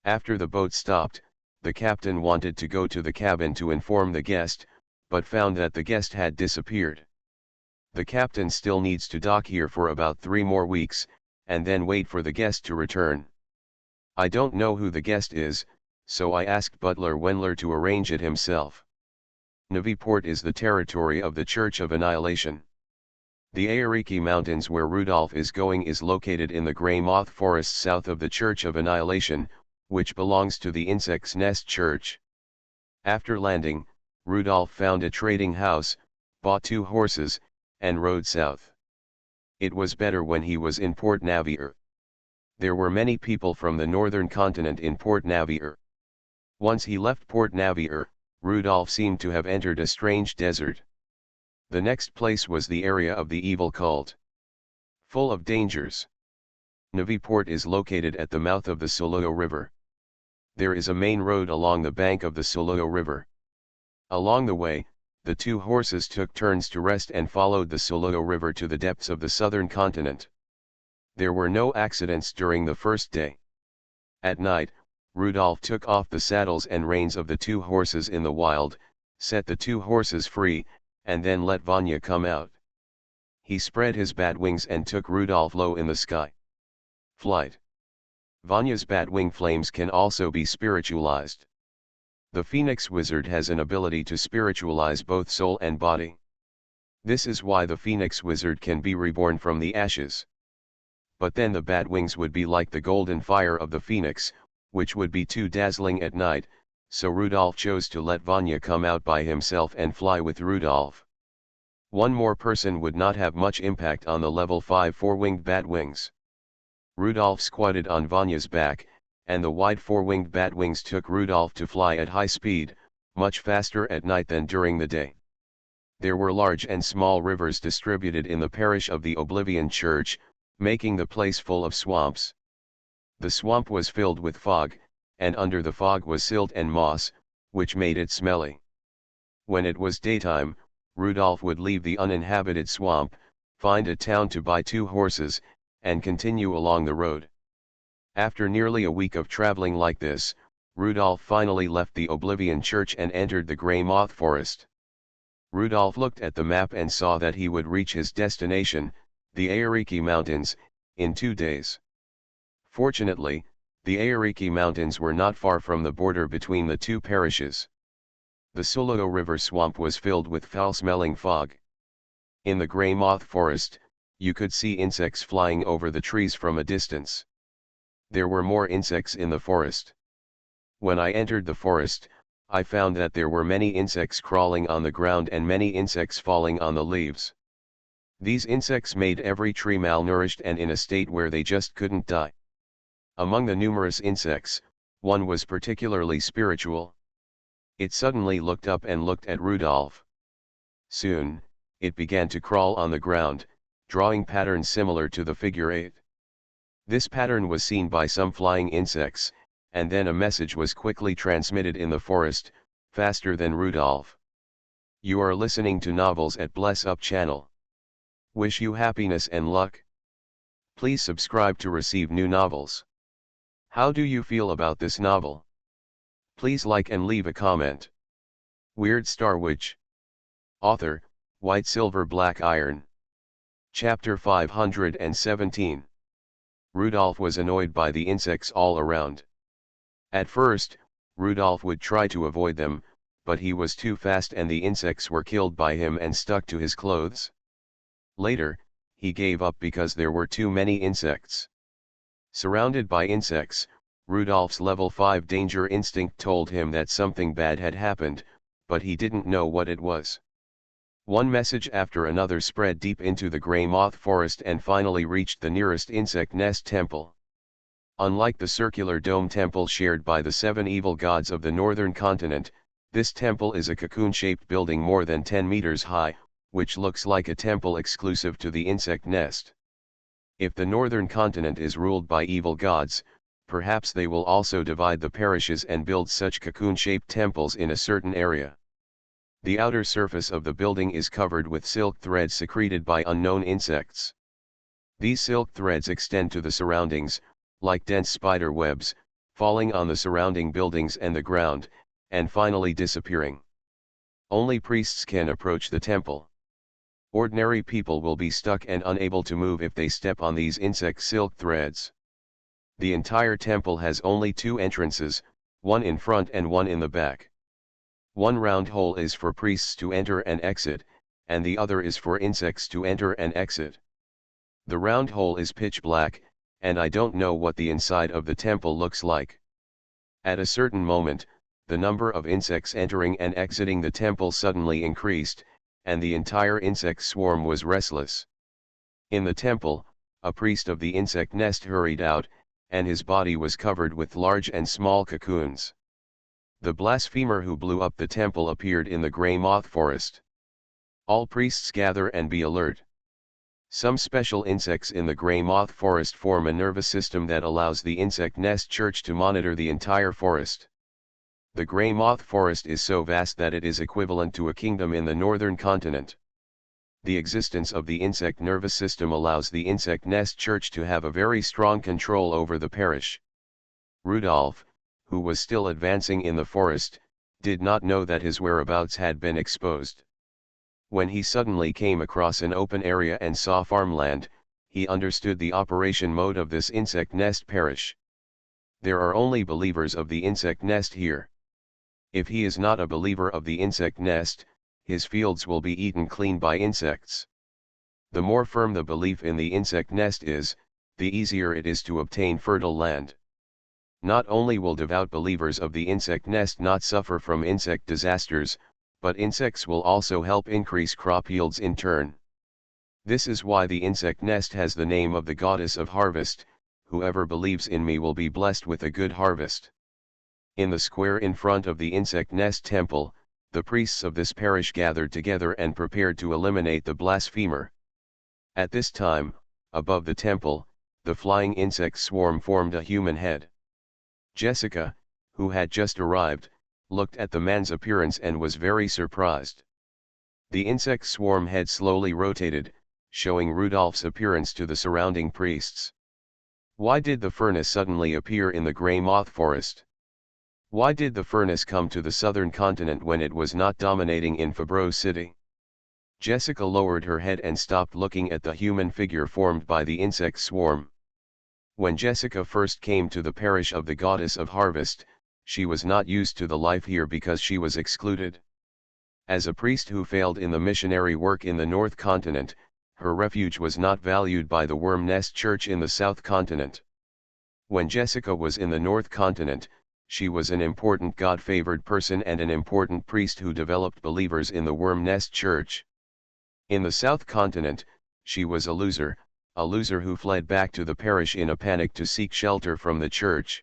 After the boat stopped, the captain wanted to go to the cabin to inform the guest, but found that the guest had disappeared. The captain still needs to dock here for about 3 more weeks, and then wait for the guest to return. I don't know who the guest is, so I asked Butler Wendler to arrange it himself. Navi Port is the territory of the Church of Annihilation. The Aoriki Mountains where Rudolph is going is located in the Grey Moth Forest south of the Church of Annihilation, which belongs to the Insect's Nest Church. After landing, Rudolph found a trading house, bought 2 horses, and rode south. It was better when he was in Port Navier. There were many people from the northern continent in Port Navier. Once he left Port Navier, Rudolph seemed to have entered a strange desert. The next place was the area of the evil cult. Full of dangers. Navi Port is located at the mouth of the Soloyo River. There is a main road along the bank of the Soloyo River. Along the way, the 2 horses took turns to rest and followed the Soloyo River to the depths of the southern continent. There were no accidents during the first day. At night, Rudolph took off the saddles and reins of the 2 horses in the wild, set the 2 horses free, and then let Vanya come out. He spread his bat wings and took Rudolph low in the sky. Flight. Vanya's bat wing flames can also be spiritualized. The Phoenix Wizard has an ability to spiritualize both soul and body. This is why the Phoenix Wizard can be reborn from the ashes. But then the bat wings would be like the golden fire of the Phoenix, which would be too dazzling at night, so Rudolph chose to let Vanya come out by himself and fly with Rudolph. One more person would not have much impact on the level 5 4-winged bat wings. Rudolph squatted on Vanya's back, and the wide 4-winged bat wings took Rudolph to fly at high speed, much faster at night than during the day. There were large and small rivers distributed in the parish of the Oblivion Church, making the place full of swamps. The swamp was filled with fog, and under the fog was silt and moss, which made it smelly. When it was daytime, Rudolph would leave the uninhabited swamp, find a town to buy 2 horses, and continue along the road. After nearly a week of traveling like this, Rudolph finally left the Oblivion Church and entered the Grey Moth Forest. Rudolph looked at the map and saw that he would reach his destination, the Aoriki Mountains, in 2 days. Fortunately, the Aoriki Mountains were not far from the border between the 2 parishes. The Soloyo River swamp was filled with foul-smelling fog. In the Grey Moth Forest, you could see insects flying over the trees from a distance. There were more insects in the forest. When I entered the forest, I found that there were many insects crawling on the ground and many insects falling on the leaves. These insects made every tree malnourished and in a state where they just couldn't die. Among the numerous insects, one was particularly spiritual. It suddenly looked up and looked at Rudolph. Soon, it began to crawl on the ground, drawing patterns similar to the figure 8. This pattern was seen by some flying insects, and then a message was quickly transmitted in the forest, faster than Rudolph. You are listening to Novels at Bless Up channel. Wish you happiness and luck. Please subscribe to receive new novels. How do you feel about this novel? Please like and leave a comment. Weird Star Witch. Author, White Silver Black Iron. Chapter 517. Rudolph was annoyed by the insects all around. At first, Rudolph would try to avoid them, but he was too fast and the insects were killed by him and stuck to his clothes. Later, he gave up because there were too many insects. Surrounded by insects, Rudolph's level 5 danger instinct told him that something bad had happened, but he didn't know what it was. One message after another spread deep into the gray moth forest and finally reached the nearest insect nest temple. Unlike the circular dome temple shared by the 7 evil gods of the northern continent, this temple is a cocoon-shaped building more than 10 meters high, which looks like a temple exclusive to the insect nest. If the northern continent is ruled by evil gods, perhaps they will also divide the parishes and build such cocoon-shaped temples in a certain area. The outer surface of the building is covered with silk threads secreted by unknown insects. These silk threads extend to the surroundings, like dense spider webs, falling on the surrounding buildings and the ground, and finally disappearing. Only priests can approach the temple. Ordinary people will be stuck and unable to move if they step on these insect silk threads. The entire temple has only 2 entrances, one in front and one in the back. One round hole is for priests to enter and exit, and the other is for insects to enter and exit. The round hole is pitch black, and I don't know what the inside of the temple looks like. At a certain moment, the number of insects entering and exiting the temple suddenly increased, and the entire insect swarm was restless. In the temple, a priest of the insect nest hurried out, and his body was covered with large and small cocoons. The blasphemer who blew up the temple appeared in the gray moth forest. All priests gather and be alert. Some special insects in the gray moth forest form a nervous system that allows the insect nest church to monitor the entire forest. The gray moth forest is so vast that it is equivalent to a kingdom in the northern continent. The existence of the insect nervous system allows the insect nest church to have a very strong control over the parish. Rudolph, who was still advancing in the forest, did not know that his whereabouts had been exposed. When he suddenly came across an open area and saw farmland, he understood the operation mode of this insect nest parish. There are only believers of the insect nest here. If he is not a believer of the insect nest, his fields will be eaten clean by insects. The more firm the belief in the insect nest is, the easier it is to obtain fertile land. Not only will devout believers of the insect nest not suffer from insect disasters, but insects will also help increase crop yields in turn. This is why the insect nest has the name of the goddess of harvest. Whoever believes in me will be blessed with a good harvest. In the square in front of the insect nest temple, the priests of this parish gathered together and prepared to eliminate the blasphemer. At this time, above the temple, the flying insect swarm formed a human head. Jessica, who had just arrived, looked at the man's appearance and was very surprised. The insect swarm head slowly rotated, showing Rudolph's appearance to the surrounding priests. Why did the furnace suddenly appear in the gray moth forest? Why did the furnace come to the southern continent when it was not dominating in Fabreau City? Jessica lowered her head and stopped looking at the human figure formed by the insect swarm. When Jessica first came to the parish of the goddess of harvest, she was not used to the life here because she was excluded. As a priest who failed in the missionary work in the North Continent, her refuge was not valued by the Worm Nest Church in the South Continent. When Jessica was in the North Continent, she was an important God-favored person and an important priest who developed believers in the Worm Nest Church. In the South Continent, she was a loser who fled back to the parish in a panic to seek shelter from the church.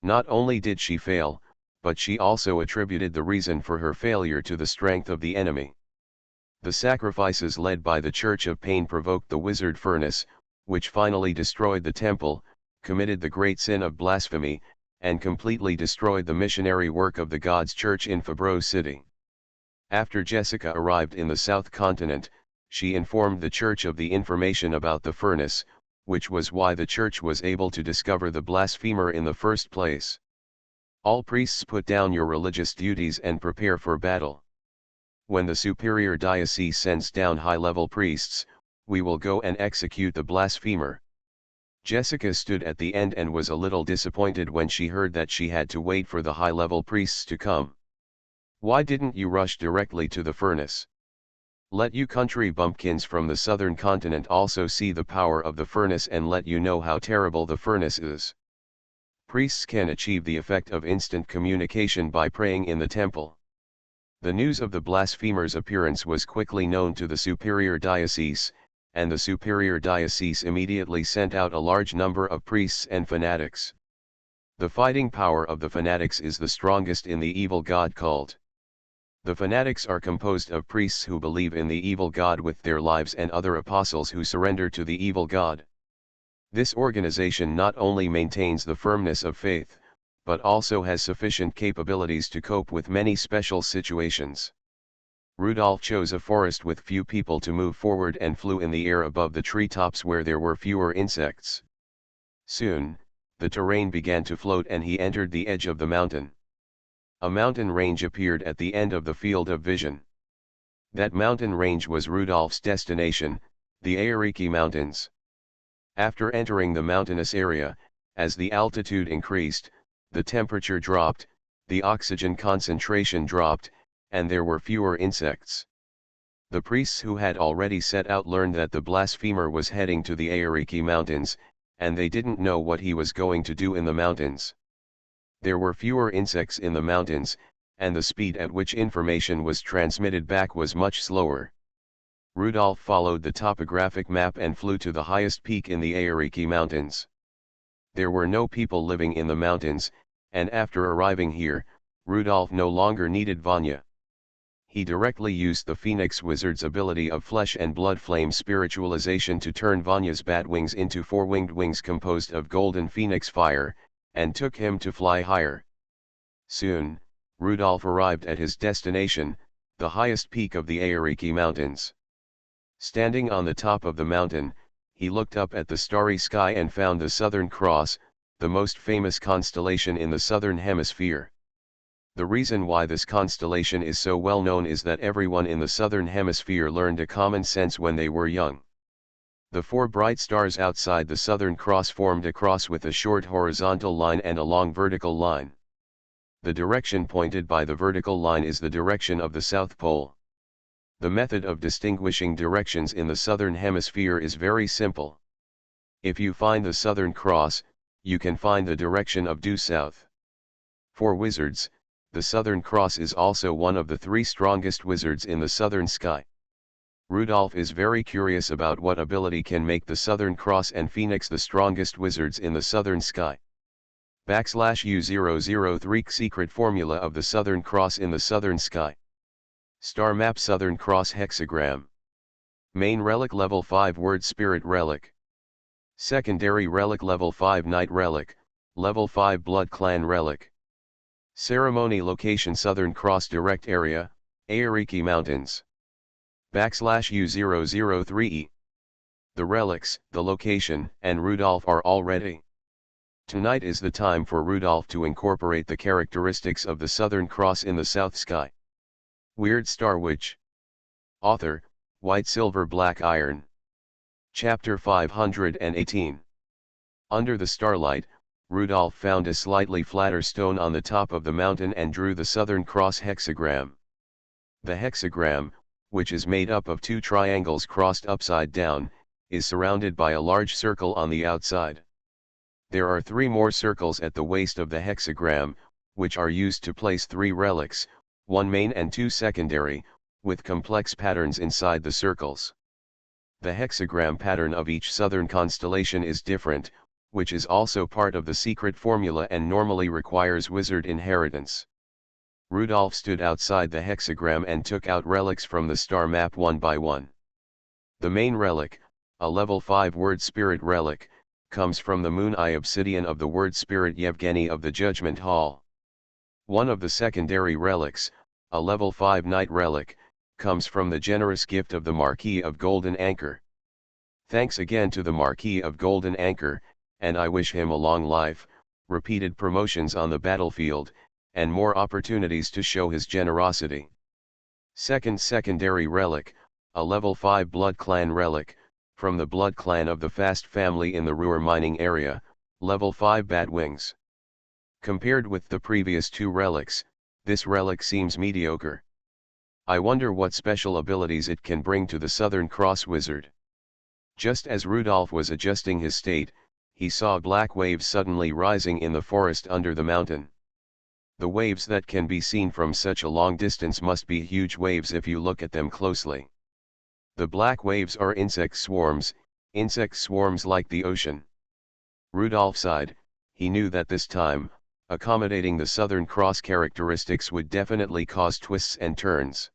Not only did she fail, but she also attributed the reason for her failure to the strength of the enemy. The sacrifices led by the Church of Pain provoked the wizard furnace, which finally destroyed the temple, committed the great sin of blasphemy, and completely destroyed the missionary work of the God's Church in Fabreau City. After Jessica arrived in the South Continent, she informed the church of the information about the furnace, which was why the church was able to discover the blasphemer in the first place. All priests put down your religious duties and prepare for battle. When the superior diocese sends down high-level priests, we will go and execute the blasphemer. Jessica stood at the end and was a little disappointed when she heard that she had to wait for the high-level priests to come. Why didn't you rush directly to the furnace? Let you country bumpkins from the southern continent also see the power of the furnace and let you know how terrible the furnace is. Priests can achieve the effect of instant communication by praying in the temple. The news of the blasphemer's appearance was quickly known to the superior diocese, and the superior diocese immediately sent out a large number of priests and fanatics. The fighting power of the fanatics is the strongest in the evil god cult. The fanatics are composed of priests who believe in the evil god with their lives and other apostles who surrender to the evil god. This organization not only maintains the firmness of faith, but also has sufficient capabilities to cope with many special situations. Rudolph chose a forest with few people to move forward and flew in the air above the treetops where there were fewer insects. Soon, the terrain began to float and he entered the edge of the mountain. A mountain range appeared at the end of the field of vision. That mountain range was Rudolph's destination, the Aoriki Mountains. After entering the mountainous area, as the altitude increased, the temperature dropped, the oxygen concentration dropped, and there were fewer insects. The priests who had already set out learned that the blasphemer was heading to the Aoriki Mountains, and they didn't know what he was going to do in the mountains. There were fewer insects in the mountains, and the speed at which information was transmitted back was much slower. Rudolph followed the topographic map and flew to the highest peak in the Aoriki Mountains. There were no people living in the mountains, and after arriving here, Rudolph no longer needed Vanya. He directly used the Phoenix Wizard's ability of flesh and blood flame spiritualization to turn Vanya's bat wings into four-winged wings composed of golden phoenix fire, and took him to fly higher. Soon, Rudolph arrived at his destination, the highest peak of the Aoriki Mountains. Standing on the top of the mountain, he looked up at the starry sky and found the Southern Cross, the most famous constellation in the Southern Hemisphere. The reason why this constellation is so well known is that everyone in the Southern Hemisphere learned a common sense when they were young. The four bright stars outside the Southern Cross formed a cross with a short horizontal line and a long vertical line. The direction pointed by the vertical line is the direction of the South Pole. The method of distinguishing directions in the Southern Hemisphere is very simple. If you find the Southern Cross, you can find the direction of due south. For wizards, the Southern Cross is also one of the three strongest wizards in the southern sky. Rudolph is very curious about what ability can make the Southern Cross and Phoenix the strongest wizards in the southern sky. \U003 Secret Formula of the Southern Cross in the Southern Sky. Star Map Southern Cross Hexagram. Main Relic Level 5 Word Spirit Relic. Secondary Relic Level 5 Night Relic, Level 5 Blood Clan Relic. Ceremony Location Southern Cross Direct Area, Aoriki Mountains. \U003E. The relics, the location, and Rudolph are all ready. Tonight is the time for Rudolph to incorporate the characteristics of the Southern Cross in the South Sky. Weird Star Witch. Author, White Silver Black Iron. Chapter 518. Under the starlight, Rudolph found a slightly flatter stone on the top of the mountain and drew the Southern Cross hexagram. The hexagram, which is made up of two triangles crossed upside down, is surrounded by a large circle on the outside. There are three more circles at the waist of the hexagram, which are used to place three relics, one main and two secondary, with complex patterns inside the circles. The hexagram pattern of each southern constellation is different, which is also part of the secret formula and normally requires wizard inheritance. Rudolph stood outside the hexagram and took out relics from the star map one by one. The main relic, a level 5 word spirit relic, comes from the moon eye obsidian of the word spirit Yevgeny of the Judgment Hall. One of the secondary relics, a level 5 night relic, comes from the generous gift of the Marquis of Golden Anchor. Thanks again to the Marquis of Golden Anchor, and I wish him a long life, repeated promotions on the battlefield, and more opportunities to show his generosity. Second secondary relic, a level 5 Blood Clan relic, from the Blood Clan of the Fast family in the Ruhr mining area, level 5 Bat Wings. Compared with the previous two relics, this relic seems mediocre. I wonder what special abilities it can bring to the Southern Cross Wizard. Just as Rudolph was adjusting his state, he saw black waves suddenly rising in the forest under the mountain. The waves that can be seen from such a long distance must be huge waves if you look at them closely. The black waves are insect swarms like the ocean. Rudolph sighed. He knew that this time, accommodating the Southern Cross characteristics would definitely cause twists and turns.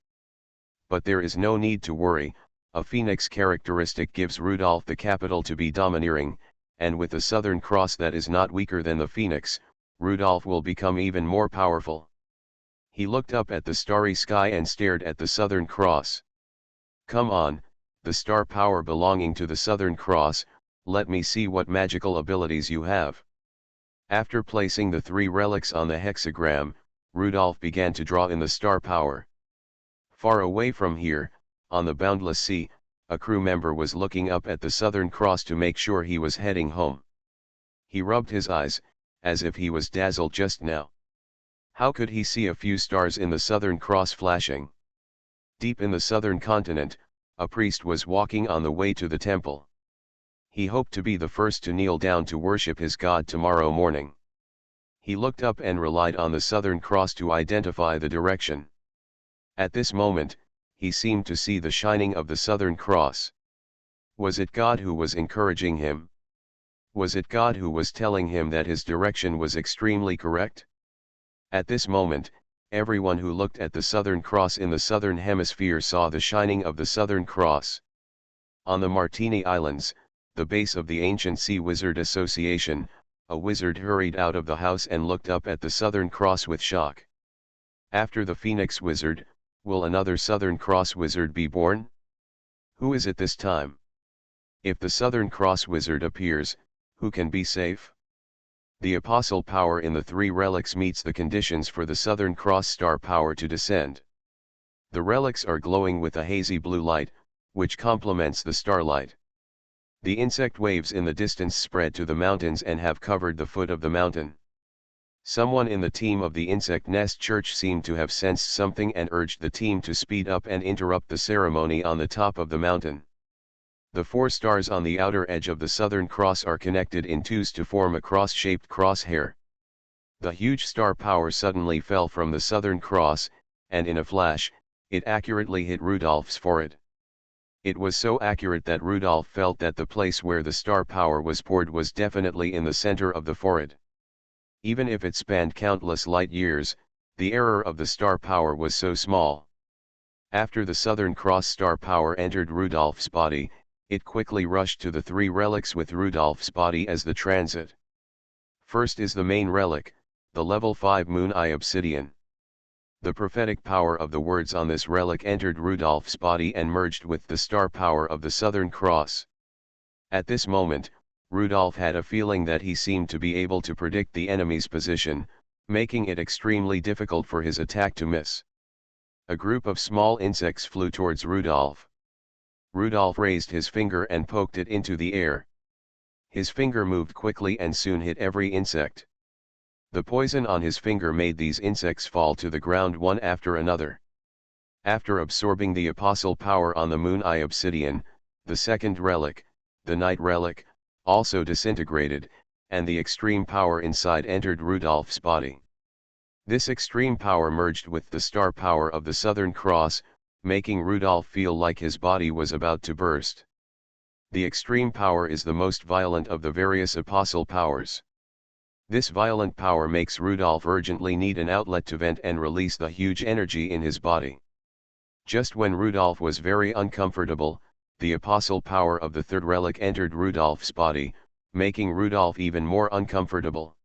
But there is no need to worry. A phoenix characteristic gives Rudolph the capital to be domineering, and with a Southern Cross that is not weaker than the phoenix, Rudolph will become even more powerful. He looked up at the starry sky and stared at the Southern Cross. Come on, the star power belonging to the Southern Cross, let me see what magical abilities you have. After placing the 3 relics on the hexagram, Rudolph began to draw in the star power. Far away from here, on the boundless sea, a crew member was looking up at the Southern Cross to make sure he was heading home. He rubbed his eyes, as if he was dazzled just now. How could he see a few stars in the Southern Cross flashing? Deep in the southern continent, a priest was walking on the way to the temple. He hoped to be the first to kneel down to worship his god tomorrow morning. He looked up and relied on the Southern Cross to identify the direction. At this moment, he seemed to see the shining of the Southern Cross. Was it God who was encouraging him? Was it God who was telling him that his direction was extremely correct? At this moment, everyone who looked at the Southern Cross in the Southern Hemisphere saw the shining of the Southern Cross. On the Martini Islands, the base of the ancient Sea Wizard Association, a wizard hurried out of the house and looked up at the Southern Cross with shock. After the Phoenix Wizard, will another Southern Cross Wizard be born? Who is it this time? If the Southern Cross Wizard appears, who can be safe? The apostle power in the 3 relics meets the conditions for the Southern Cross star power to descend. The relics are glowing with a hazy blue light, which complements the starlight. The insect waves in the distance spread to the mountains and have covered the foot of the mountain. Someone in the team of the Insect Nest Church seemed to have sensed something and urged the team to speed up and interrupt the ceremony on the top of the mountain. The 4 stars on the outer edge of the Southern Cross are connected in twos to form a cross-shaped crosshair. The huge star power suddenly fell from the Southern Cross, and in a flash, it accurately hit Rudolph's forehead. It was so accurate that Rudolph felt that the place where the star power was poured was definitely in the center of the forehead. Even if it spanned countless light years, the error of the star power was so small. After the Southern Cross star power entered Rudolph's body, it quickly rushed to the 3 relics with Rudolph's body as the transit. First is the main relic, the level 5 Moon Eye Obsidian. The prophetic power of the words on this relic entered Rudolph's body and merged with the star power of the Southern Cross. At this moment, Rudolph had a feeling that he seemed to be able to predict the enemy's position, making it extremely difficult for his attack to miss. A group of small insects flew towards Rudolph. Rudolph raised his finger and poked it into the air. His finger moved quickly and soon hit every insect. The poison on his finger made these insects fall to the ground one after another. After absorbing the apostle power on the Moon Eye Obsidian, the second relic, the Night Relic, also disintegrated, and the extreme power inside entered Rudolph's body. This extreme power merged with the star power of the Southern Cross, making Rudolph feel like his body was about to burst. The extreme power is the most violent of the various apostle powers. This violent power makes Rudolph urgently need an outlet to vent and release the huge energy in his body. Just when Rudolph was very uncomfortable, the apostle power of the 3rd relic entered Rudolph's body, making Rudolph even more uncomfortable.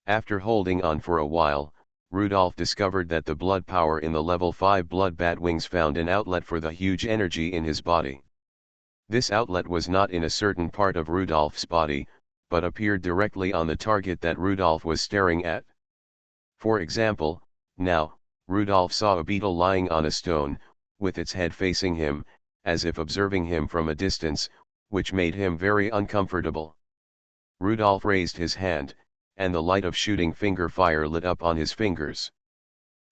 After holding on for a while, Rudolph discovered that the blood power in the level 5 blood bat wings found an outlet for the huge energy in his body. This outlet was not in a certain part of Rudolph's body, but appeared directly on the target that Rudolph was staring at. For example, now, Rudolph saw a beetle lying on a stone, with its head facing him, as if observing him from a distance, which made him very uncomfortable. Rudolph raised his hand, and the light of shooting finger fire lit up on his fingers.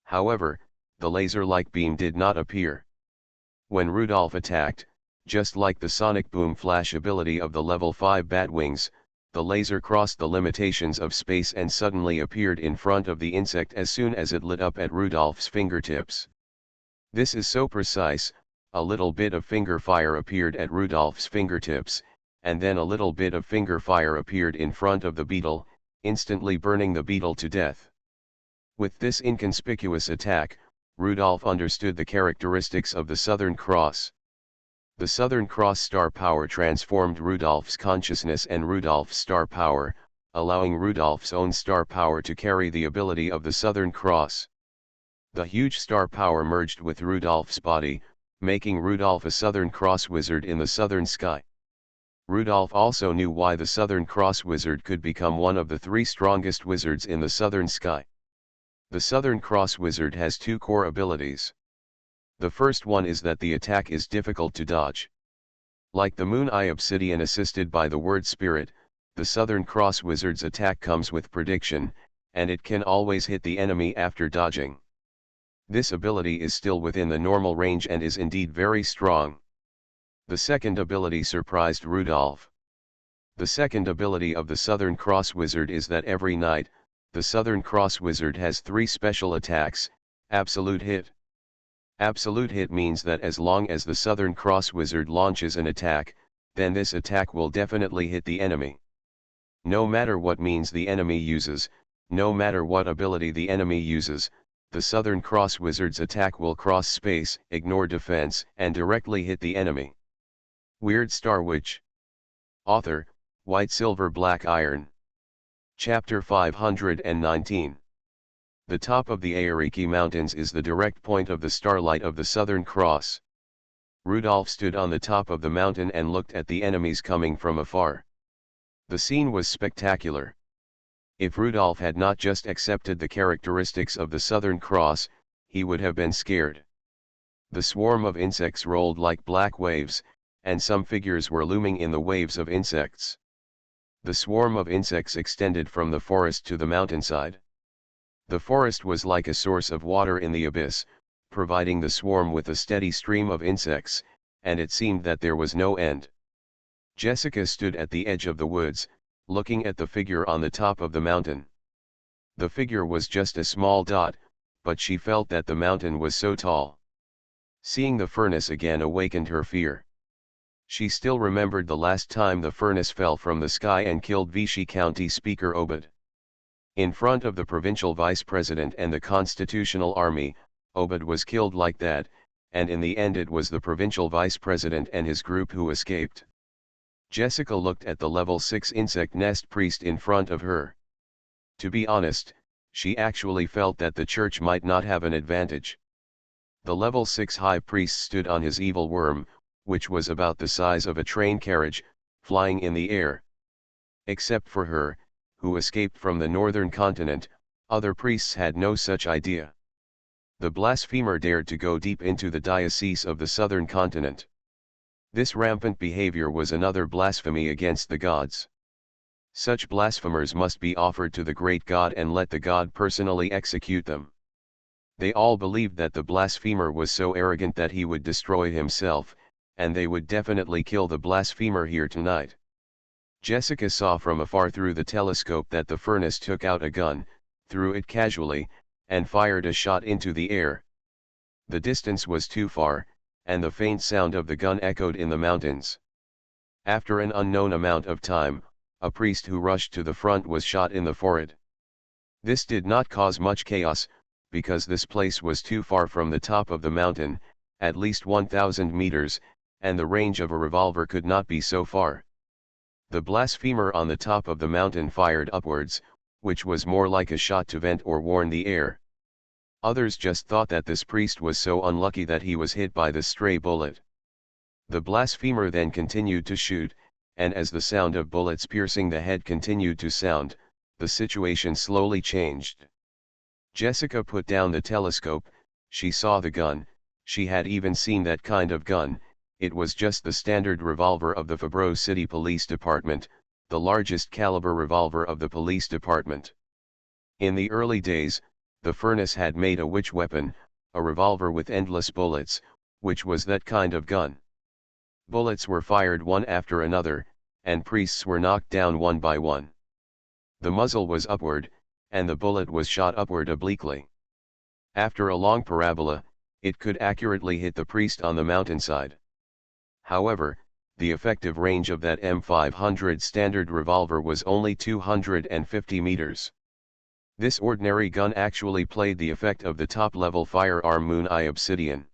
However, the laser-like beam did not appear. When Rudolph attacked, just like the sonic boom flash ability of the level 5 bat wings, the laser crossed the limitations of space and suddenly appeared in front of the insect as soon as it lit up at Rudolph's fingertips. This is so precise, a little bit of finger fire appeared at Rudolph's fingertips, and then a little bit of finger fire appeared in front of the beetle, instantly burning the beetle to death. With this inconspicuous attack, Rudolph understood the characteristics of the Southern Cross. The Southern Cross star power transformed Rudolph's consciousness and Rudolph's star power, allowing Rudolph's own star power to carry the ability of the Southern Cross. The huge star power merged with Rudolph's body, making Rudolph a Southern Cross wizard in the southern sky. Rudolph also knew why the Southern Cross wizard could become one of the 3 strongest wizards in the southern sky. The Southern Cross wizard has 2 core abilities. The first one is that the attack is difficult to dodge. Like the Moon Eye Obsidian assisted by the Word Spirit, the Southern Cross wizard's attack comes with prediction, and it can always hit the enemy after dodging. This ability is still within the normal range and is indeed very strong. The second ability surprised Rudolph. The second ability of the Southern Cross wizard is that every night, the Southern Cross wizard has 3 special attacks. Absolute hit. Absolute hit means that as long as the Southern Cross wizard launches an attack, then this attack will definitely hit the enemy. No matter what means the enemy uses, no matter what ability the enemy uses, the Southern Cross wizard's attack will cross space, ignore defense, and directly hit the enemy. Weird Star Witch. Author, White Silver Black Iron. Chapter 519. The top of the Aoriki Mountains is the direct point of the starlight of the Southern Cross. Rudolph stood on the top of the mountain and looked at the enemies coming from afar. The scene was spectacular. If Rudolph had not just accepted the characteristics of the Southern Cross, he would have been scared. The swarm of insects rolled like black waves, and some figures were looming in the waves of insects. The swarm of insects extended from the forest to the mountainside. The forest was like a source of water in the abyss, providing the swarm with a steady stream of insects, and it seemed that there was no end. Jessica stood at the edge of the woods, looking at the figure on the top of the mountain. The figure was just a small dot, but she felt that the mountain was so tall. Seeing the furnace again awakened her fear. She still remembered the last time the furnace fell from the sky and killed Vichy County Speaker Obed. In front of the provincial vice president and the constitutional army, Obed was killed like that, and in the end it was the provincial vice president and his group who escaped. Jessica looked at the level 6 insect nest priest in front of her. To be honest, she actually felt that the church might not have an advantage. The level 6 high priest stood on his evil worm, which was about the size of a train carriage, flying in the air. Except for her, who escaped from the northern continent, other priests had no such idea. The blasphemer dared to go deep into the diocese of the southern continent. This rampant behavior was another blasphemy against the gods. Such blasphemers must be offered to the great God and let the God personally execute them. They all believed that the blasphemer was so arrogant that he would destroy himself, and they would definitely kill the blasphemer here tonight. Jessica saw from afar through the telescope that the furnace took out a gun, threw it casually, and fired a shot into the air. The distance was too far, and the faint sound of the gun echoed in the mountains. After an unknown amount of time, a priest who rushed to the front was shot in the forehead. This did not cause much chaos, because this place was too far from the top of the mountain, at least 1,000 meters, and the range of a revolver could not be so far. The blasphemer on the top of the mountain fired upwards, which was more like a shot to vent or warn the air. Others just thought that this priest was so unlucky that he was hit by the stray bullet. The blasphemer then continued to shoot, and as the sound of bullets piercing the head continued to sound, the situation slowly changed. Jessica put down the telescope. She saw the gun. She had even seen that kind of gun. It was just the standard revolver of the Fabreau City Police Department, the largest caliber revolver of the police department. In the early days, the furnace had made a witch weapon, a revolver with endless bullets, which was that kind of gun. Bullets were fired one after another, and priests were knocked down one by one. The muzzle was upward, and the bullet was shot upward obliquely. After a long parabola, it could accurately hit the priest on the mountainside. However, the effective range of that M500 standard revolver was only 250 meters. This ordinary gun actually played the effect of the top-level firearm Moon Eye Obsidian.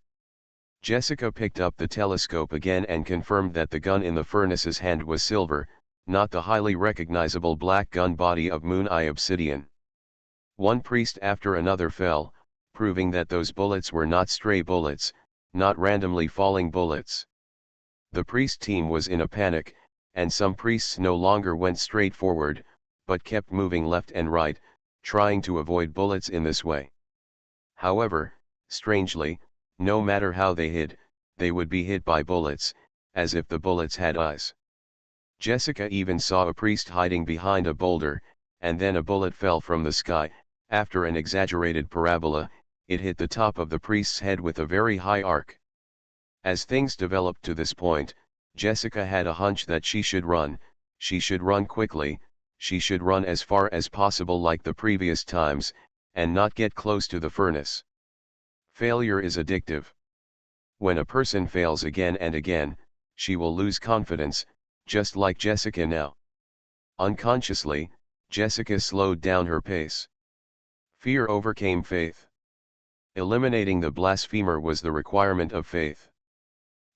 Jessica picked up the telescope again and confirmed that the gun in the furnace's hand was silver, not the highly recognizable black gun body of Moon Eye Obsidian. One priest after another fell, proving that those bullets were not stray bullets, not randomly falling bullets. The priest team was in a panic, and some priests no longer went straight forward, but kept moving left and right, trying to avoid bullets in this way. However, strangely, no matter how they hid, they would be hit by bullets, as if the bullets had eyes. Jessica even saw a priest hiding behind a boulder, and then a bullet fell from the sky. After an exaggerated parabola, it hit the top of the priest's head with a very high arc. As things developed to this point, Jessica had a hunch that she should run quickly, she should run as far as possible like the previous times, and not get close to the furnace. Failure is addictive. When a person fails again and again, she will lose confidence, just like Jessica now. Unconsciously, Jessica slowed down her pace. Fear overcame faith. Eliminating the blasphemer was the requirement of faith.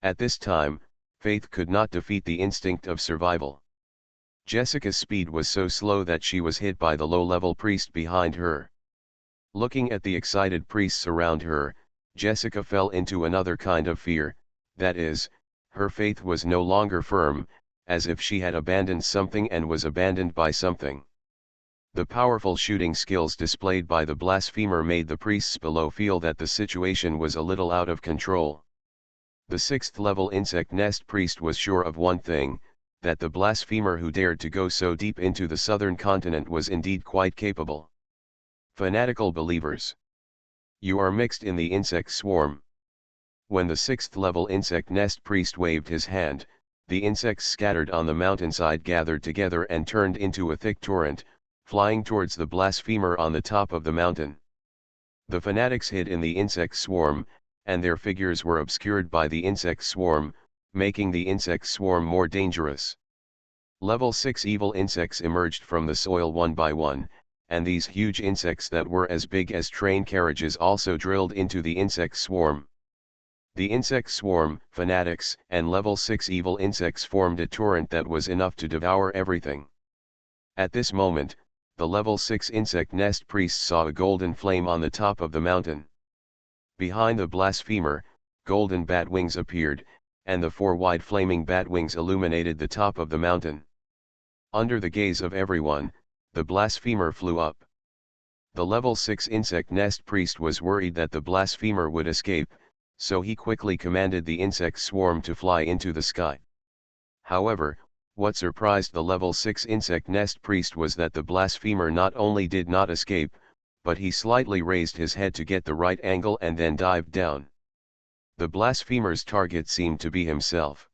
At this time, faith could not defeat the instinct of survival. Jessica's speed was so slow that she was hit by the low-level priest behind her. Looking at the excited priests around her, Jessica fell into another kind of fear, that is, her faith was no longer firm, as if she had abandoned something and was abandoned by something. The powerful shooting skills displayed by the blasphemer made the priests below feel that the situation was a little out of control. The sixth-level insect nest priest was sure of one thing, that the blasphemer who dared to go so deep into the southern continent was indeed quite capable. Fanatical believers. You are mixed in the insect swarm. When the sixth-level insect nest priest waved his hand, the insects scattered on the mountainside gathered together and turned into a thick torrent, flying towards the blasphemer on the top of the mountain. The fanatics hid in the insect swarm, and their figures were obscured by the insect swarm, making the insect swarm more dangerous. Level 6 evil insects emerged from the soil one by one, and these huge insects that were as big as train carriages also drilled into the insect swarm. The insect swarm, fanatics, and level 6 evil insects formed a torrent that was enough to devour everything. At this moment, the level 6 insect nest priest saw a golden flame on the top of the mountain. Behind the blasphemer, golden bat wings appeared, and the 4 wide flaming bat wings illuminated the top of the mountain. Under the gaze of everyone, the blasphemer flew up. The level 6 insect nest priest was worried that the blasphemer would escape, so he quickly commanded the insect swarm to fly into the sky. However, what surprised the level 6 insect nest priest was that the blasphemer not only did not escape, but he slightly raised his head to get the right angle and then dived down. The blasphemer's target seemed to be himself.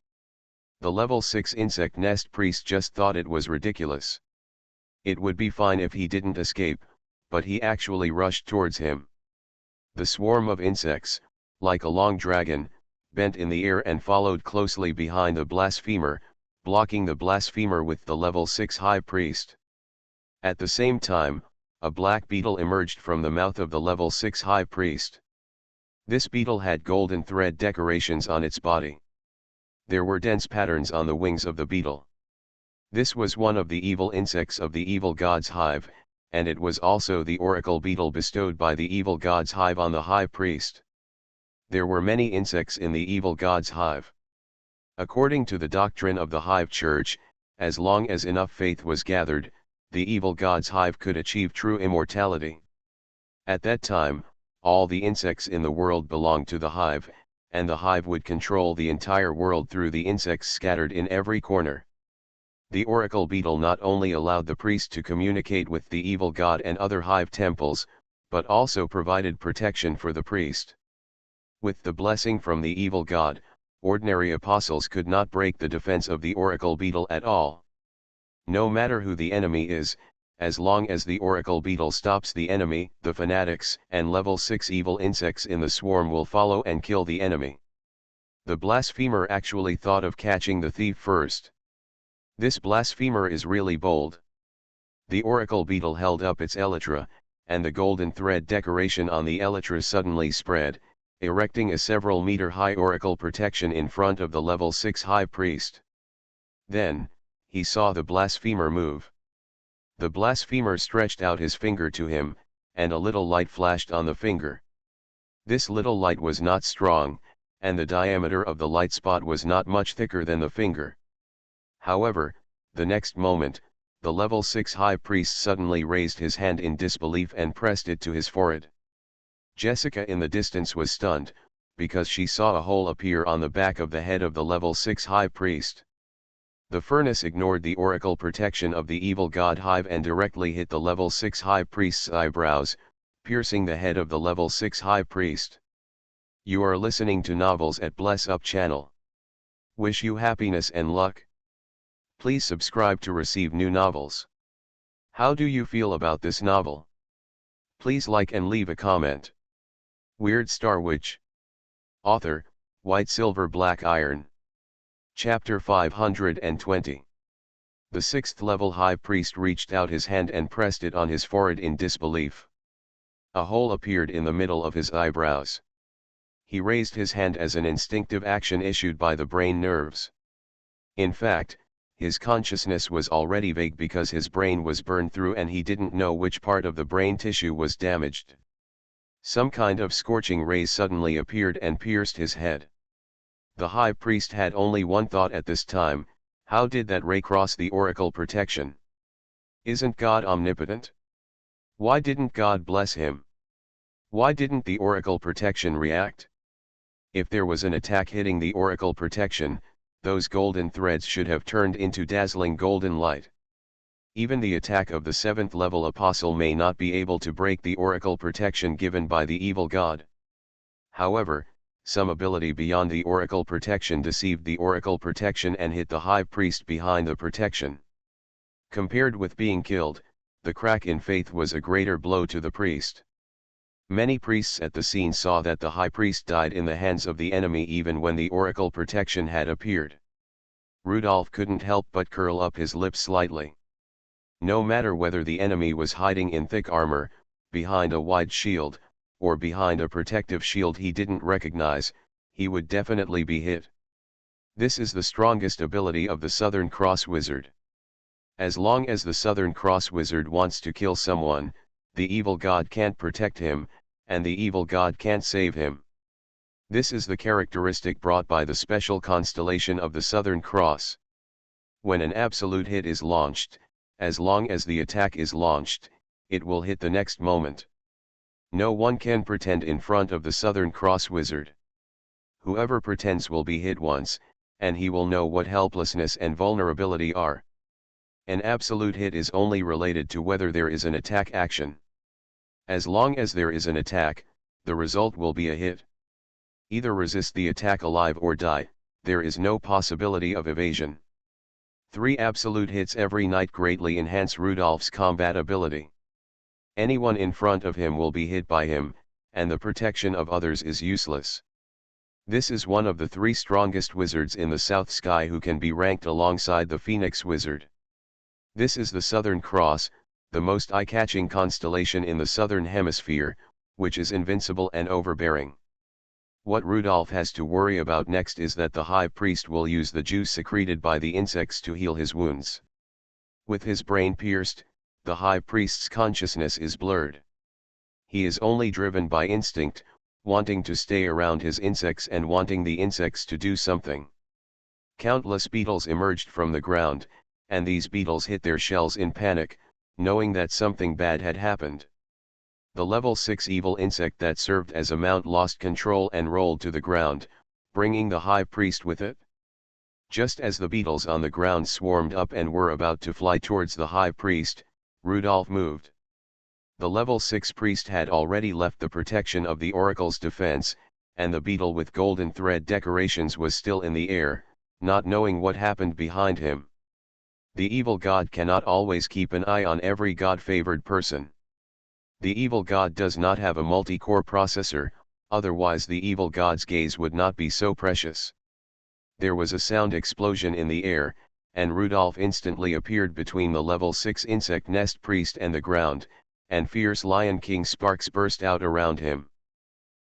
The level 6 insect nest priest just thought it was ridiculous. It would be fine if he didn't escape, but he actually rushed towards him. The swarm of insects, like a long dragon, bent in the air and followed closely behind the blasphemer, blocking the blasphemer with the level 6 high priest. At the same time, a black beetle emerged from the mouth of the level 6 high priest. This beetle had golden thread decorations on its body. There were dense patterns on the wings of the beetle. This was one of the evil insects of the evil god's hive, and it was also the oracle beetle bestowed by the evil god's hive on the high priest. There were many insects in the evil god's hive. According to the doctrine of the hive church, as long as enough faith was gathered, the evil god's hive could achieve true immortality. At that time, all the insects in the world belonged to the hive, and the hive would control the entire world through the insects scattered in every corner. The oracle beetle not only allowed the priest to communicate with the evil god and other hive temples, but also provided protection for the priest. With the blessing from the evil god, ordinary apostles could not break the defense of the oracle beetle at all. No matter who the enemy is, as long as the oracle beetle stops the enemy, the fanatics and level 6 evil insects in the swarm will follow and kill the enemy. The blasphemer actually thought of catching the thief first. This blasphemer is really bold. The oracle beetle held up its elytra, and the golden thread decoration on the elytra suddenly spread, erecting a several meter high oracle protection in front of the level 6 high priest. Then, he saw the blasphemer move. The blasphemer stretched out his finger to him, and a little light flashed on the finger. This little light was not strong, and the diameter of the light spot was not much thicker than the finger. However, the next moment, the level 6 high priest suddenly raised his hand in disbelief and pressed it to his forehead. Jessica in the distance was stunned, because she saw a hole appear on the back of the head of the level 6 high priest. The furnace ignored the oracle protection of the evil god Hive and directly hit the level 6 high priest's eyebrows, piercing the head of the level 6 high priest. You are listening to Novels at Bless Up channel. Wish you happiness and luck. Please subscribe to receive new novels. How do you feel about this novel? Please like and leave a comment. Weird Star Witch. Author, White Silver Black Iron. Chapter 520. The 6th level high priest reached out his hand and pressed it on his forehead in disbelief. A hole appeared in the middle of his eyebrows. He raised his hand as an instinctive action issued by the brain nerves. In fact, his consciousness was already vague because his brain was burned through and he didn't know which part of the brain tissue was damaged. Some kind of scorching rays suddenly appeared and pierced his head. The high priest had only one thought at this time: how did that ray cross the oracle protection? Isn't God omnipotent? Why didn't God bless him? Why didn't the oracle protection react? If there was an attack hitting the oracle protection, those golden threads should have turned into dazzling golden light. Even the attack of the 7th level apostle may not be able to break the oracle protection given by the evil god. However, some ability beyond the oracle protection deceived the oracle protection and hit the high priest behind the protection. Compared with being killed, the crack in faith was a greater blow to the priest. Many priests at the scene saw that the high priest died in the hands of the enemy even when the oracle protection had appeared. Rudolph couldn't help but curl up his lips slightly. No matter whether the enemy was hiding in thick armor, behind a wide shield, or behind a protective shield he didn't recognize, he would definitely be hit. This is the strongest ability of the Southern Cross Wizard. As long as the Southern Cross Wizard wants to kill someone, the evil god can't protect him, and the evil god can't save him. This is the characteristic brought by the special constellation of the Southern Cross. When an absolute hit is launched, as long as the attack is launched, it will hit the next moment. No one can pretend in front of the Southern Cross Wizard. Whoever pretends will be hit once, and he will know what helplessness and vulnerability are. An absolute hit is only related to whether there is an attack action. As long as there is an attack, the result will be a hit. Either resist the attack alive or die, there is no possibility of evasion. 3 absolute hits every night greatly enhance Rudolph's combat ability. Anyone in front of him will be hit by him, and the protection of others is useless. This is one of the 3 strongest wizards in the South Sky who can be ranked alongside the Phoenix Wizard. This is the Southern Cross, the most eye-catching constellation in the Southern Hemisphere, which is invincible and overbearing. What Rudolph has to worry about next is that the High Priest will use the juice secreted by the insects to heal his wounds. With his brain pierced, the High Priest's consciousness is blurred. He is only driven by instinct, wanting to stay around his insects and wanting the insects to do something. Countless beetles emerged from the ground, and these beetles hit their shells in panic, knowing that something bad had happened. The level 6 evil insect that served as a mount lost control and rolled to the ground, bringing the High Priest with it. Just as the beetles on the ground swarmed up and were about to fly towards the High Priest, Rudolph moved. The level 6 priest had already left the protection of the oracle's defense, and the beetle with golden thread decorations was still in the air, not knowing what happened behind him. The evil god cannot always keep an eye on every god-favored person. The evil god does not have a multi-core processor, otherwise the evil god's gaze would not be so precious. There was a sound explosion in the air, and Rudolph instantly appeared between the level 6 insect nest priest and the ground, and fierce Lion King sparks burst out around him.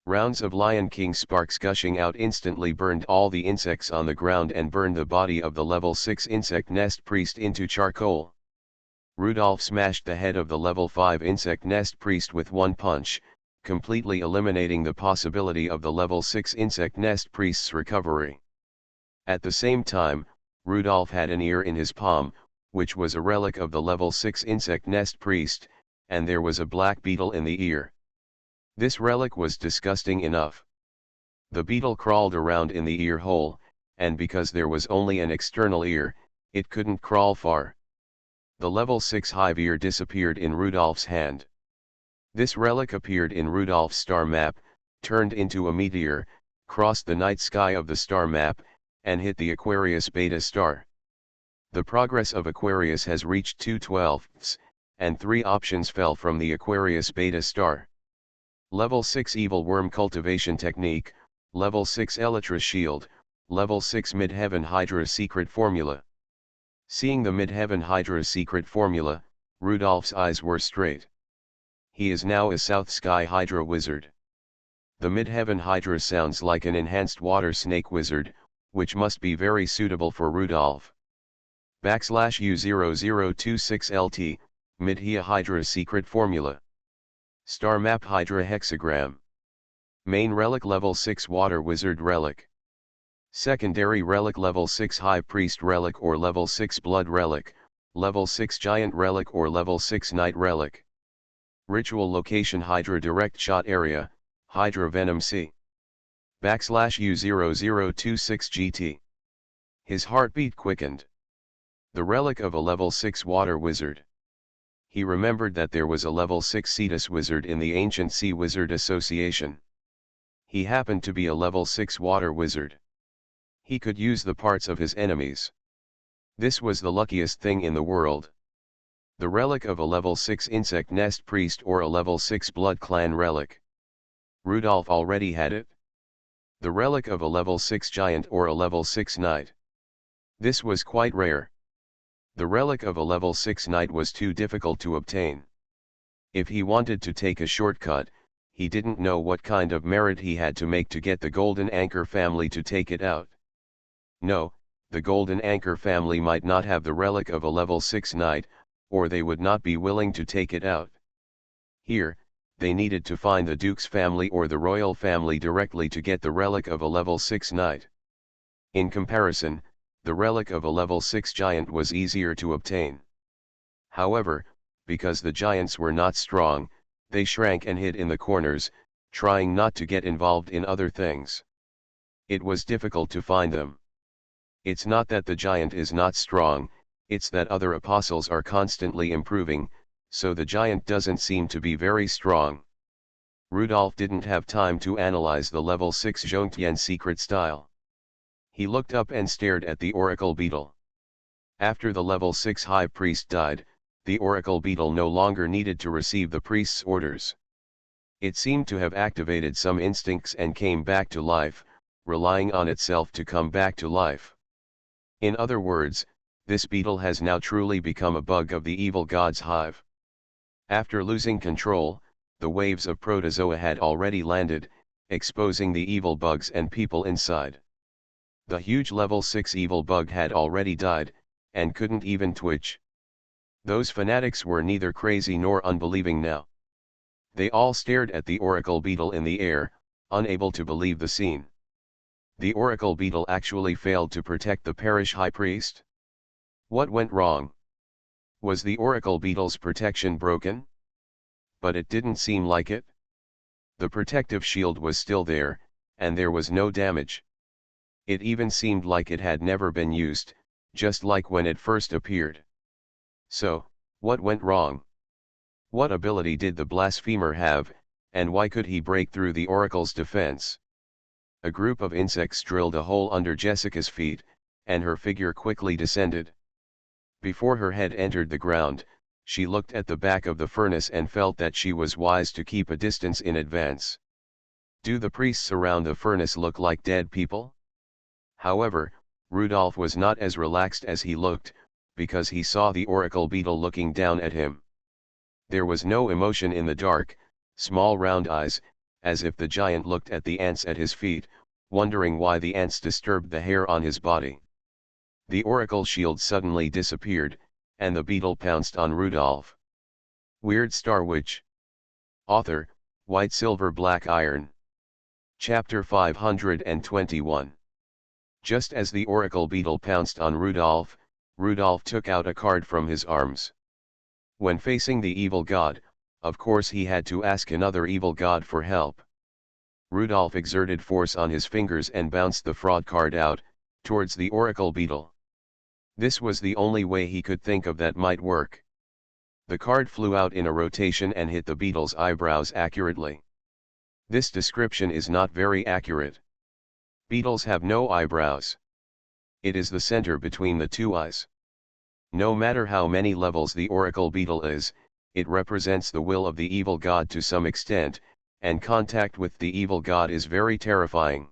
Rounds of Lion King sparks gushing out instantly burned all the insects on the ground and burned the body of the level 6 insect nest priest into charcoal. Rudolph smashed the head of the level 5 insect nest priest with one punch, completely eliminating the possibility of the level 6 insect nest priest's recovery. At the same time, Rudolph had an ear in his palm, which was a relic of the level 6 insect nest priest, and there was a black beetle in the ear. This relic was disgusting enough. The beetle crawled around in the ear hole, and because there was only an external ear, it couldn't crawl far. The level 6 hive ear disappeared in Rudolph's hand. This relic appeared in Rudolph's star map, turned into a meteor, crossed the night sky of the star map, and hit the Aquarius beta star. The progress of Aquarius has reached 2/12ths, and 3 options fell from the Aquarius beta star. Level 6 Evil Worm Cultivation Technique, Level 6 Elytra Shield, Level 6 Midheaven Hydra Secret Formula. Seeing the Midheaven Hydra secret formula, Rudolph's eyes were straight. He is now a South Sky Hydra wizard. The Midheaven Hydra sounds like an enhanced water snake wizard, which must be very suitable for Rudolph. /U0026LT, Midhea Hydra Secret Formula. Star Map Hydra Hexagram. Main Relic Level 6 Water Wizard Relic. Secondary Relic Level 6 High Priest Relic or Level 6 Blood Relic, Level 6 Giant Relic or Level 6 Night Relic. Ritual Location Hydra Direct Shot Area, Hydra Venom C. /U0026GT. His heartbeat quickened. The relic of a level 6 water wizard. He remembered that there was a level 6 Cetus wizard in the ancient Sea Wizard Association. He happened to be a level 6 water wizard. He could use the parts of his enemies. This was the luckiest thing in the world. The relic of a level 6 insect nest priest or a level 6 blood clan relic. Rudolph already had it. The relic of a level 6 giant or a level 6 knight. This was quite rare. The relic of a level 6 knight was too difficult to obtain. If he wanted to take a shortcut, he didn't know what kind of merit he had to make to get the Golden Anchor family to take it out. No, the Golden Anchor family might not have the relic of a level 6 knight, or they would not be willing to take it out. Here, they needed to find the Duke's family or the royal family directly to get the relic of a level 6 knight. In comparison, the relic of a level 6 giant was easier to obtain. However, because the giants were not strong, they shrank and hid in the corners, trying not to get involved in other things. It was difficult to find them. It's not that the giant is not strong, it's that other apostles are constantly improving, so the giant doesn't seem to be very strong. Rudolph didn't have time to analyze the level 6 Zhongtian secret style. He looked up and stared at the oracle beetle. After the level 6 high priest died, the oracle beetle no longer needed to receive the priest's orders. It seemed to have activated some instincts and came back to life, relying on itself to come back to life. In other words, this beetle has now truly become a bug of the evil god's hive. After losing control, the waves of protozoa had already landed, exposing the evil bugs and people inside. The huge level 6 evil bug had already died, and couldn't even twitch. Those fanatics were neither crazy nor unbelieving now. They all stared at the oracle beetle in the air, unable to believe the scene. The oracle beetle actually failed to protect the parish high priest? What went wrong? Was the oracle beetle's protection broken? But it didn't seem like it. The protective shield was still there, and there was no damage. It even seemed like it had never been used, just like when it first appeared. So, what went wrong? What ability did the blasphemer have, and why could he break through the oracle's defense? A group of insects drilled a hole under Jessica's feet, and her figure quickly descended. Before her head entered the ground, she looked at the back of the furnace and felt that she was wise to keep a distance in advance. Do the priests around the furnace look like dead people? However, Rudolph was not as relaxed as he looked, because he saw the oracle beetle looking down at him. There was no emotion in the dark, small round eyes, as if the giant looked at the ants at his feet, wondering why the ants disturbed the hair on his body. The oracle shield suddenly disappeared, and the beetle pounced on Rudolph. Weird Star Witch. Author, White Silver Black Iron. Chapter 521. Just as the oracle beetle pounced on Rudolph, Rudolph took out a card from his arms. When facing the evil god, of course he had to ask another evil god for help. Rudolph exerted force on his fingers and bounced the fraud card out, towards the oracle beetle. This was the only way he could think of that might work. The card flew out in a rotation and hit the beetle's eyebrows accurately. This description is not very accurate. Beetles have no eyebrows. It is the center between the two eyes. No matter how many levels the oracle beetle is, it represents the will of the evil god to some extent, and contact with the evil god is very terrifying.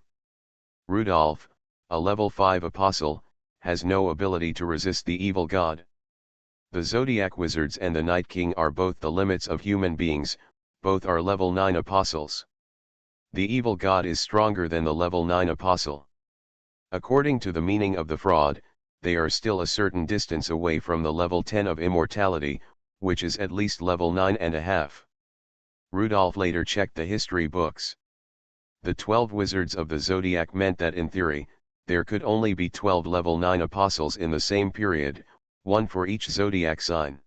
Rudolph, a level 5 apostle, has no ability to resist the evil god. The Zodiac Wizards and the Night King are both the limits of human beings, both are level 9 apostles. The evil god is stronger than the level 9 apostle. According to the meaning of the fraud, they are still a certain distance away from the level 10 of immortality, which is at least level 9.5. Rudolph later checked the history books. The 12 wizards of the zodiac meant that in theory, there could only be 12 level 9 apostles in the same period, one for each zodiac sign.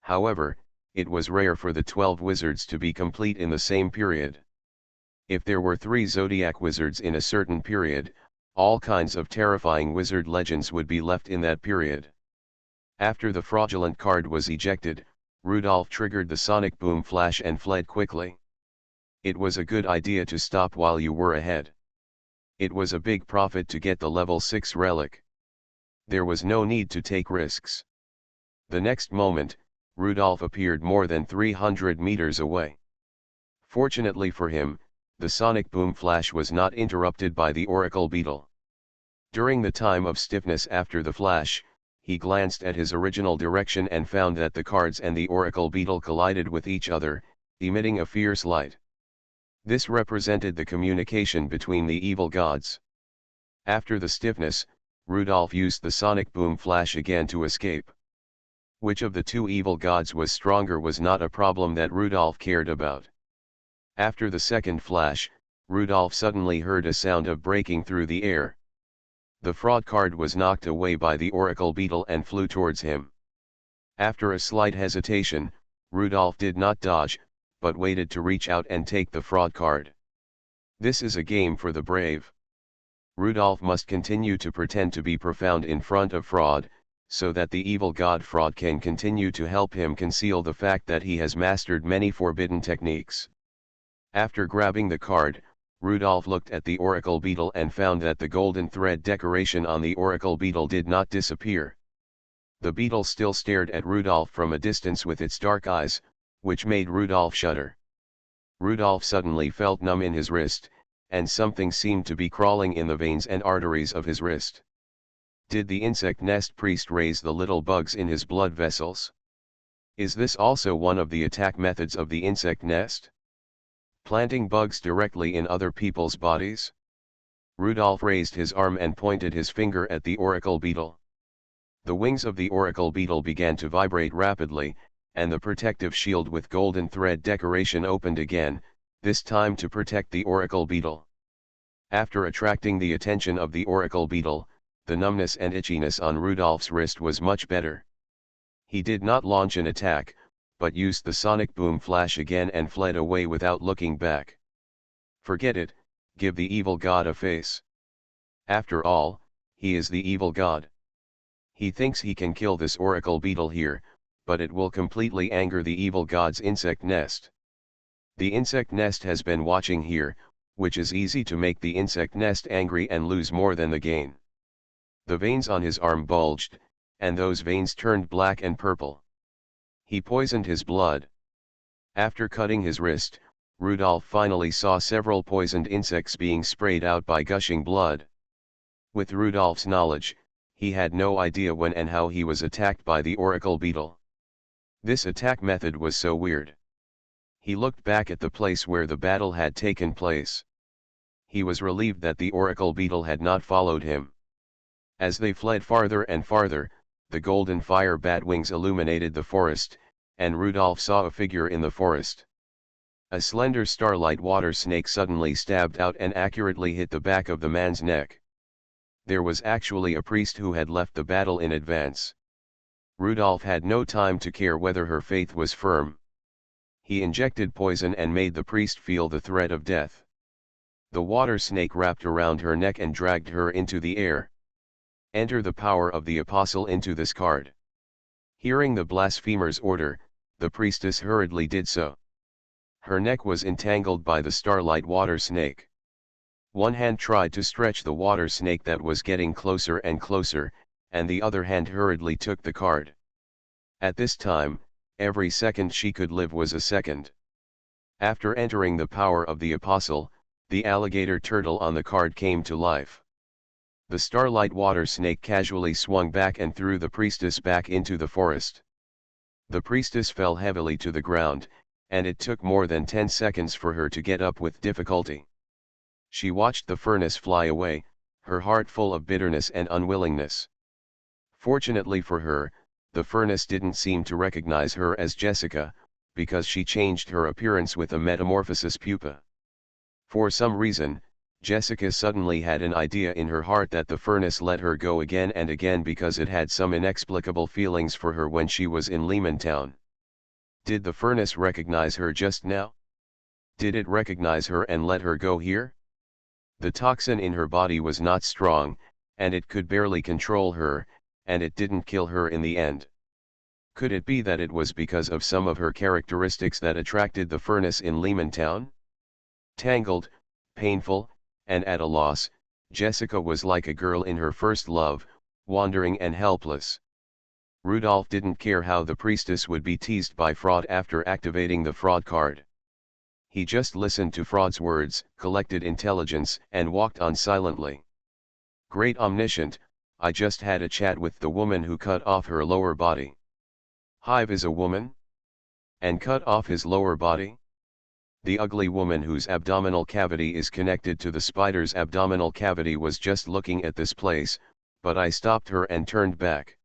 However, it was rare for the 12 wizards to be complete in the same period. If there were 3 zodiac wizards in a certain period, all kinds of terrifying wizard legends would be left in that period. After the fraudulent card was ejected, Rudolph triggered the sonic boom flash and fled quickly. It was a good idea to stop while you were ahead. It was a big profit to get the level 6 relic. There was no need to take risks. The next moment, Rudolph appeared more than 300 meters away. Fortunately for him, the sonic boom flash was not interrupted by the oracle beetle. During the time of stiffness after the flash, he glanced at his original direction and found that the cards and the oracle beetle collided with each other, emitting a fierce light. This represented the communication between the evil gods. After the stiffness, Rudolph used the sonic boom flash again to escape. Which of the two evil gods was stronger was not a problem that Rudolph cared about. After the second flash, Rudolph suddenly heard a sound of breaking through the air. The fraud card was knocked away by the oracle beetle and flew towards him. After a slight hesitation, Rudolph did not dodge, but waited to reach out and take the fraud card. This is a game for the brave. Rudolph must continue to pretend to be profound in front of fraud, so that the evil god fraud can continue to help him conceal the fact that he has mastered many forbidden techniques. After grabbing the card, Rudolph looked at the oracle beetle and found that the golden thread decoration on the oracle beetle did not disappear. The beetle still stared at Rudolph from a distance with its dark eyes, which made Rudolph shudder. Rudolph suddenly felt numb in his wrist, and something seemed to be crawling in the veins and arteries of his wrist. Did the insect nest priest raise the little bugs in his blood vessels? Is this also one of the attack methods of the insect nest? Planting bugs directly in other people's bodies? Rudolph raised his arm and pointed his finger at the oracle beetle. The wings of the oracle beetle began to vibrate rapidly, and the protective shield with golden thread decoration opened again, this time to protect the oracle beetle. After attracting the attention of the oracle beetle, the numbness and itchiness on Rudolph's wrist was much better. He did not launch an attack, but used the sonic boom flash again and fled away without looking back. Forget it, give the evil god a face. After all, he is the evil god. He thinks he can kill this oracle beetle here, but it will completely anger the evil god's insect nest. The insect nest has been watching here, which is easy to make the insect nest angry and lose more than the gain. The veins on his arm bulged, and those veins turned black and purple. He poisoned his blood. After cutting his wrist, Rudolph finally saw several poisoned insects being sprayed out by gushing blood. With Rudolph's knowledge, he had no idea when and how he was attacked by the oracle beetle. This attack method was so weird. He looked back at the place where the battle had taken place. He was relieved that the oracle beetle had not followed him. As they fled farther and farther, the golden fire bat wings illuminated the forest, and Rudolph saw a figure in the forest. A slender starlight water snake suddenly stabbed out and accurately hit the back of the man's neck. There was actually a priest who had left the battle in advance. Rudolph had no time to care whether her faith was firm. He injected poison and made the priest feel the threat of death. The water snake wrapped around her neck and dragged her into the air. Enter the power of the apostle into this card. Hearing the blasphemer's order, the priestess hurriedly did so. Her neck was entangled by the starlight water snake. One hand tried to stretch the water snake that was getting closer and closer, and the other hand hurriedly took the card. At this time, every second she could live was a second. After entering the power of the apostle, the alligator turtle on the card came to life. The starlight water snake casually swung back and threw the priestess back into the forest. The priestess fell heavily to the ground, and it took more than 10 seconds for her to get up with difficulty. She watched the furnace fly away, her heart full of bitterness and unwillingness. Fortunately for her, the furnace didn't seem to recognize her as Jessica, because she changed her appearance with a metamorphosis pupa. For some reason, Jessica suddenly had an idea in her heart that the furnace let her go again and again because it had some inexplicable feelings for her when she was in Lehmantown. Did the furnace recognize her just now? Did it recognize her and let her go here? The toxin in her body was not strong, and it could barely control her, and it didn't kill her in the end. Could it be that it was because of some of her characteristics that attracted the furnace in Lehmantown? Tangled, painful, and at a loss, Jessica was like a girl in her first love, wandering and helpless. Rudolph didn't care how the priestess would be teased by Fraud after activating the fraud card. He just listened to Fraud's words, collected intelligence, and walked on silently. Great Omniscient, I just had a chat with the woman who cut off her lower body. Hive is a woman? And cut off his lower body? The ugly woman whose abdominal cavity is connected to the spider's abdominal cavity was just looking at this place, but I stopped her and turned back.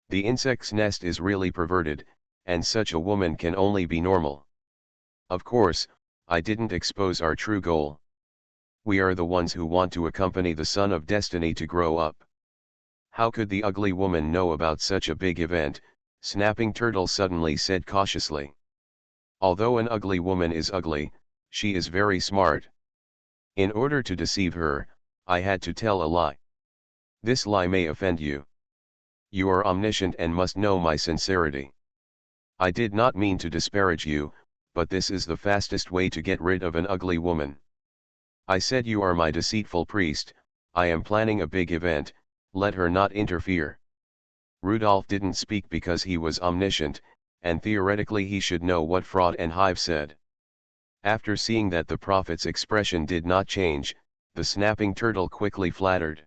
The insect's nest is really perverted, and such a woman can only be normal. Of course, I didn't expose our true goal. We are the ones who want to accompany the son of destiny to grow up. How could the ugly woman know about such a big event? Snapping Turtle suddenly said cautiously. Although an ugly woman is ugly, she is very smart. In order to deceive her, I had to tell a lie. This lie may offend you. You are omniscient and must know my sincerity. I did not mean to disparage you, but this is the fastest way to get rid of an ugly woman. I said you are my deceitful priest, I am planning a big event, let her not interfere. Rudolph didn't speak because he was omniscient, and theoretically he should know what Fraud and Hive said. After seeing that the prophet's expression did not change, the snapping turtle quickly flattered.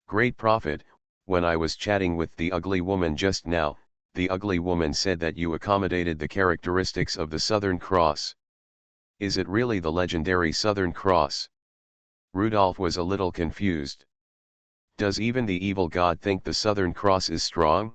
Great prophet, when I was chatting with the ugly woman just now, the ugly woman said that you accommodated the characteristics of the Southern Cross. Is it really the legendary Southern Cross? Rudolph was a little confused. Does even the evil god think the Southern Cross is strong?